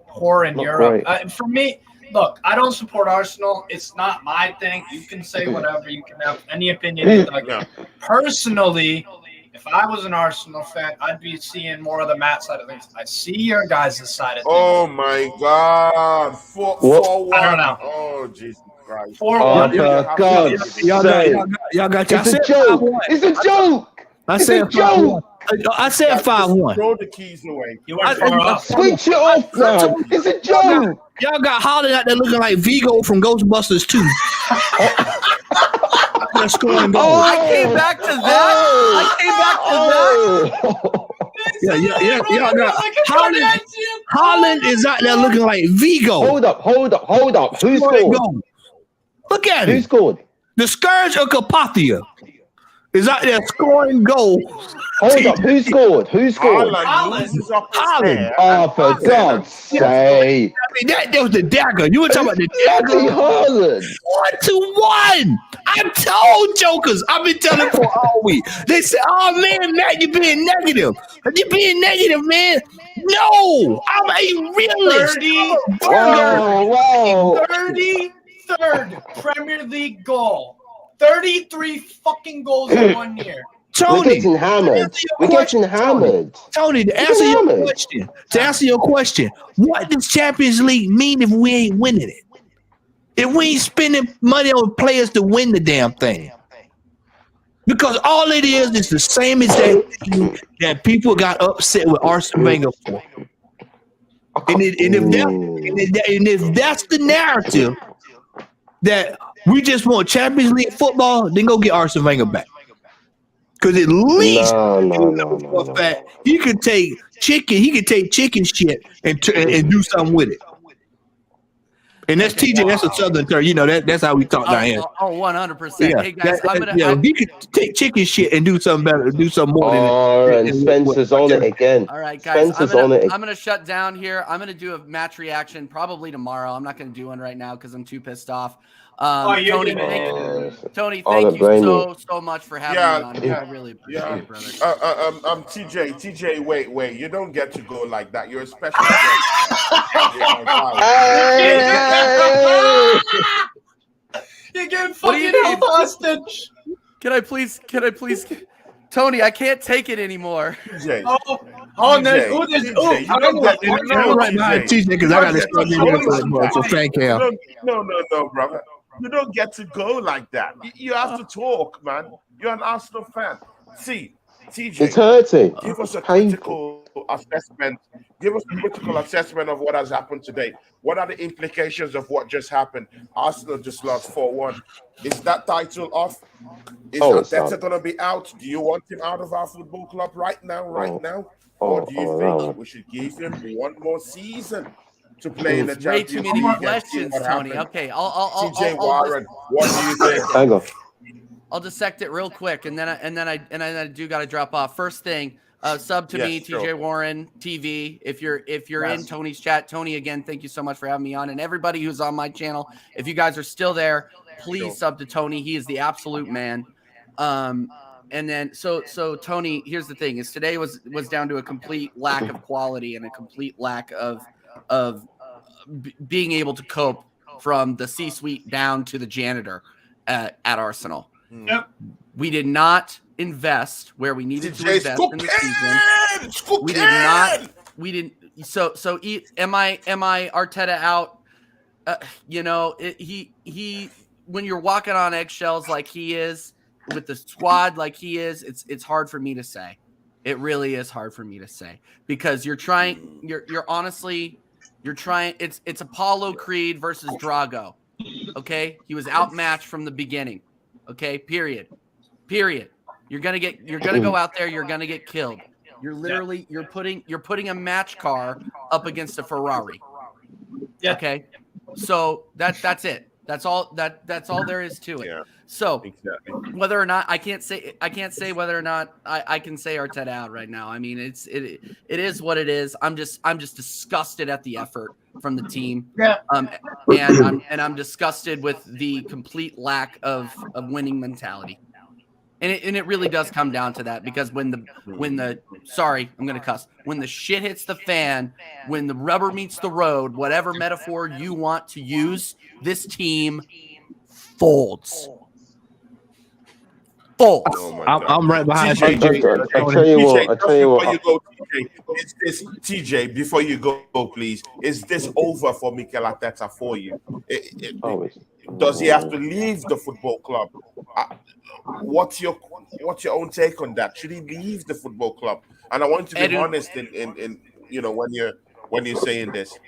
Poor in Europe. For me, look, I don't support Arsenal. It's not my thing. You can say whatever. You can have any opinion you like. Personally, if I was an Arsenal fan, I'd be seeing more of the Matt side of things. I see your guys' side of things. Oh my God! 4-1. I don't know. Oh Jesus Christ! 4-1. Y'all got. It's a joke. It's a joke. I said 5-1. I said 5-1. Throw the keys away. You went far off. Switch it off, man. It's a joke. Y'all got Holland out there looking like Vigo from Ghostbusters 2. Scoring goals. I came back to that. Y'all got Holland is out there looking like Vigo. Hold up. Who scored? Look at Who it. scored? The Scourge of Carpathia is out there scoring goals. Hold up. Who scored? Holland. Oh, for God's sake. I mean, that was the dagger. You were talking about the dagger. Holland. 1-1. I told jokers. I've been telling for all week. They said, oh, man, Matt, you're being negative. You're being negative, man. No, I'm a realist. 33rd Premier League goal. 33 fucking goals in 1 year. We're getting hammered. Tony, to answer your question, what does Champions League mean if we ain't winning it? If we ain't spending money on players to win the damn thing? Because all it is the same exact thing that people got upset with Arsene Wenger for. And if that's the narrative that we just want Champions League football, then go get Arsene Wenger back. Because at least for a fact, he could take chicken shit and do something with it. And that's TJ. That's a Southern term. You know that's how we talk down here. 100%. Hey guys, he could take chicken shit and do something better, do something more. And Spencer's on it again. All right, guys. Spencer's on it. I'm gonna shut down here. I'm gonna do a match reaction probably tomorrow. I'm not gonna do one right now because I'm too pissed off. Tony, thank you so much for having me on here. I really appreciate it, brother. TJ, wait. You don't get to go like that. You're a special guest. You're getting fucking held hostage. Can I please? Tony, I can't take it anymore. TJ. Right behind TJ because I got to start getting so thank you. No, brother. You don't get to go like that. You have to talk, man. You're an Arsenal fan. See, TJ, it's hurting. Give us a critical assessment. Give us a critical assessment of what has happened today. What are the implications of what just happened? Arsenal just lost 4-1. Is that title off? Is Arteta going to be out? Do you want him out of our football club right now? Or do you think we should give him one more season to play in the Champions League? Way too many questions, Tony. Okay, TJ Warren, what do you think? Hang on. I'll dissect it real quick, and then I do got to drop off. First thing, sub to me, TJ Warren TV. If you're in Tony's chat, Tony, again, thank you so much for having me on, and everybody who's on my channel. If you guys are still there, please sub to Tony. He is the absolute man. And then so Tony, here's the thing: is today was down to a complete lack of quality and a complete lack of being able to cope from the C-suite down to the janitor at Arsenal. Yep. We did not invest where we needed to invest in the season. We did not. We didn't. So am I Arteta out? He when you're walking on eggshells like he is with the squad like he is, it's hard for me to say. It really is hard for me to say because you're trying. You're honestly. You're trying. It's Apollo Creed versus Drago. Okay, he was outmatched from the beginning. Okay, period. You're gonna go out there. You're gonna get killed. You're literally you're putting a match car up against a Ferrari. Yeah. Okay, so that's it. That's all there is to it. Yeah. So whether or not I can't say whether or not I can say Arteta out right now. I mean, it is what it is. I'm just disgusted at the effort from the team. Yeah. And I'm disgusted with the complete lack of winning mentality. And it really does come down to that because when the sorry, I'm gonna cuss. When the shit hits the fan, when the rubber meets the road, whatever metaphor you want to use, this team folds. Oh I'm right behind TJ. I tell you what. Before you go, TJ, is this TJ? Before you go, please. Is this over for Mikel Arteta for you? Does he have to leave the football club? What's your own take on that? Should he leave the football club? And I want you to be honest in when you're saying this.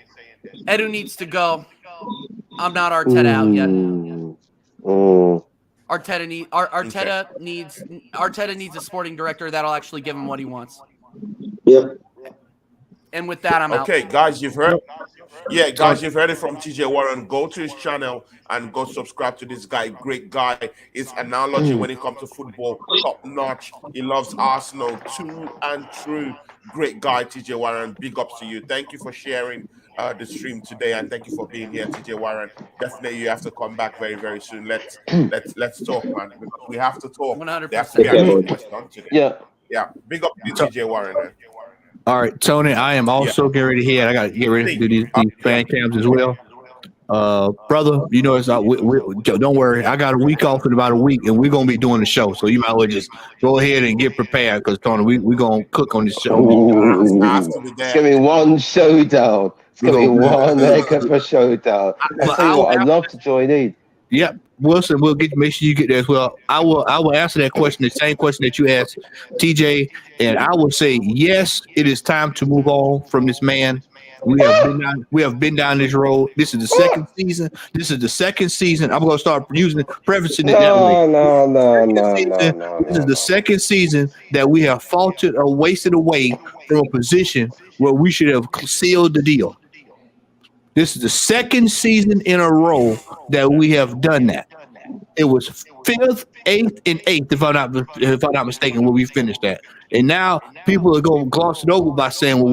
Edu needs to go. I'm not Arteta out yet. Arteta needs a sporting director that'll actually give him what he wants. Yep. And with that, I'm out. Okay, guys, you've heard. Yeah, guys, you've heard it from TJ Warren. Go to his channel and go subscribe to this guy. Great guy. His analogy when it comes to football, top notch. He loves Arsenal, true and true. Great guy, TJ Warren. Big ups to you. Thank you for sharing the stream today, and thank you for being here, TJ Warren. Definitely, you have to come back very, very soon. Let's talk, man. Because we have to talk. 100%. There has to be a question today. Yeah. Big up to TJ Warren. Man. All right, Tony, I am also getting ready to head. I got to get ready to do these fan cams as well. Brother, you know, it's not, don't worry. I got a week off in about a week, and we're going to be doing the show. So you might as well just go ahead and get prepared because, Tony, we're going to cook on this show. It's going to be one showdown. It's going to be one heck of a showdown. I tell you what, I'd love to join in. Yep. Wilson, make sure you get there as well. I will answer that question, the same question that you asked, TJ, and I will say yes. It is time to move on from this man. We have been down this road. This is the second season. I'm going to start prefacing it that way. No. This is the second season that we have faltered or wasted away from a position where we should have sealed the deal. This is the second season in a row that we have done that. It was 5th, 8th, and 8th, if I'm not mistaken, where we finished that. And now people are going to gloss it over by saying, well,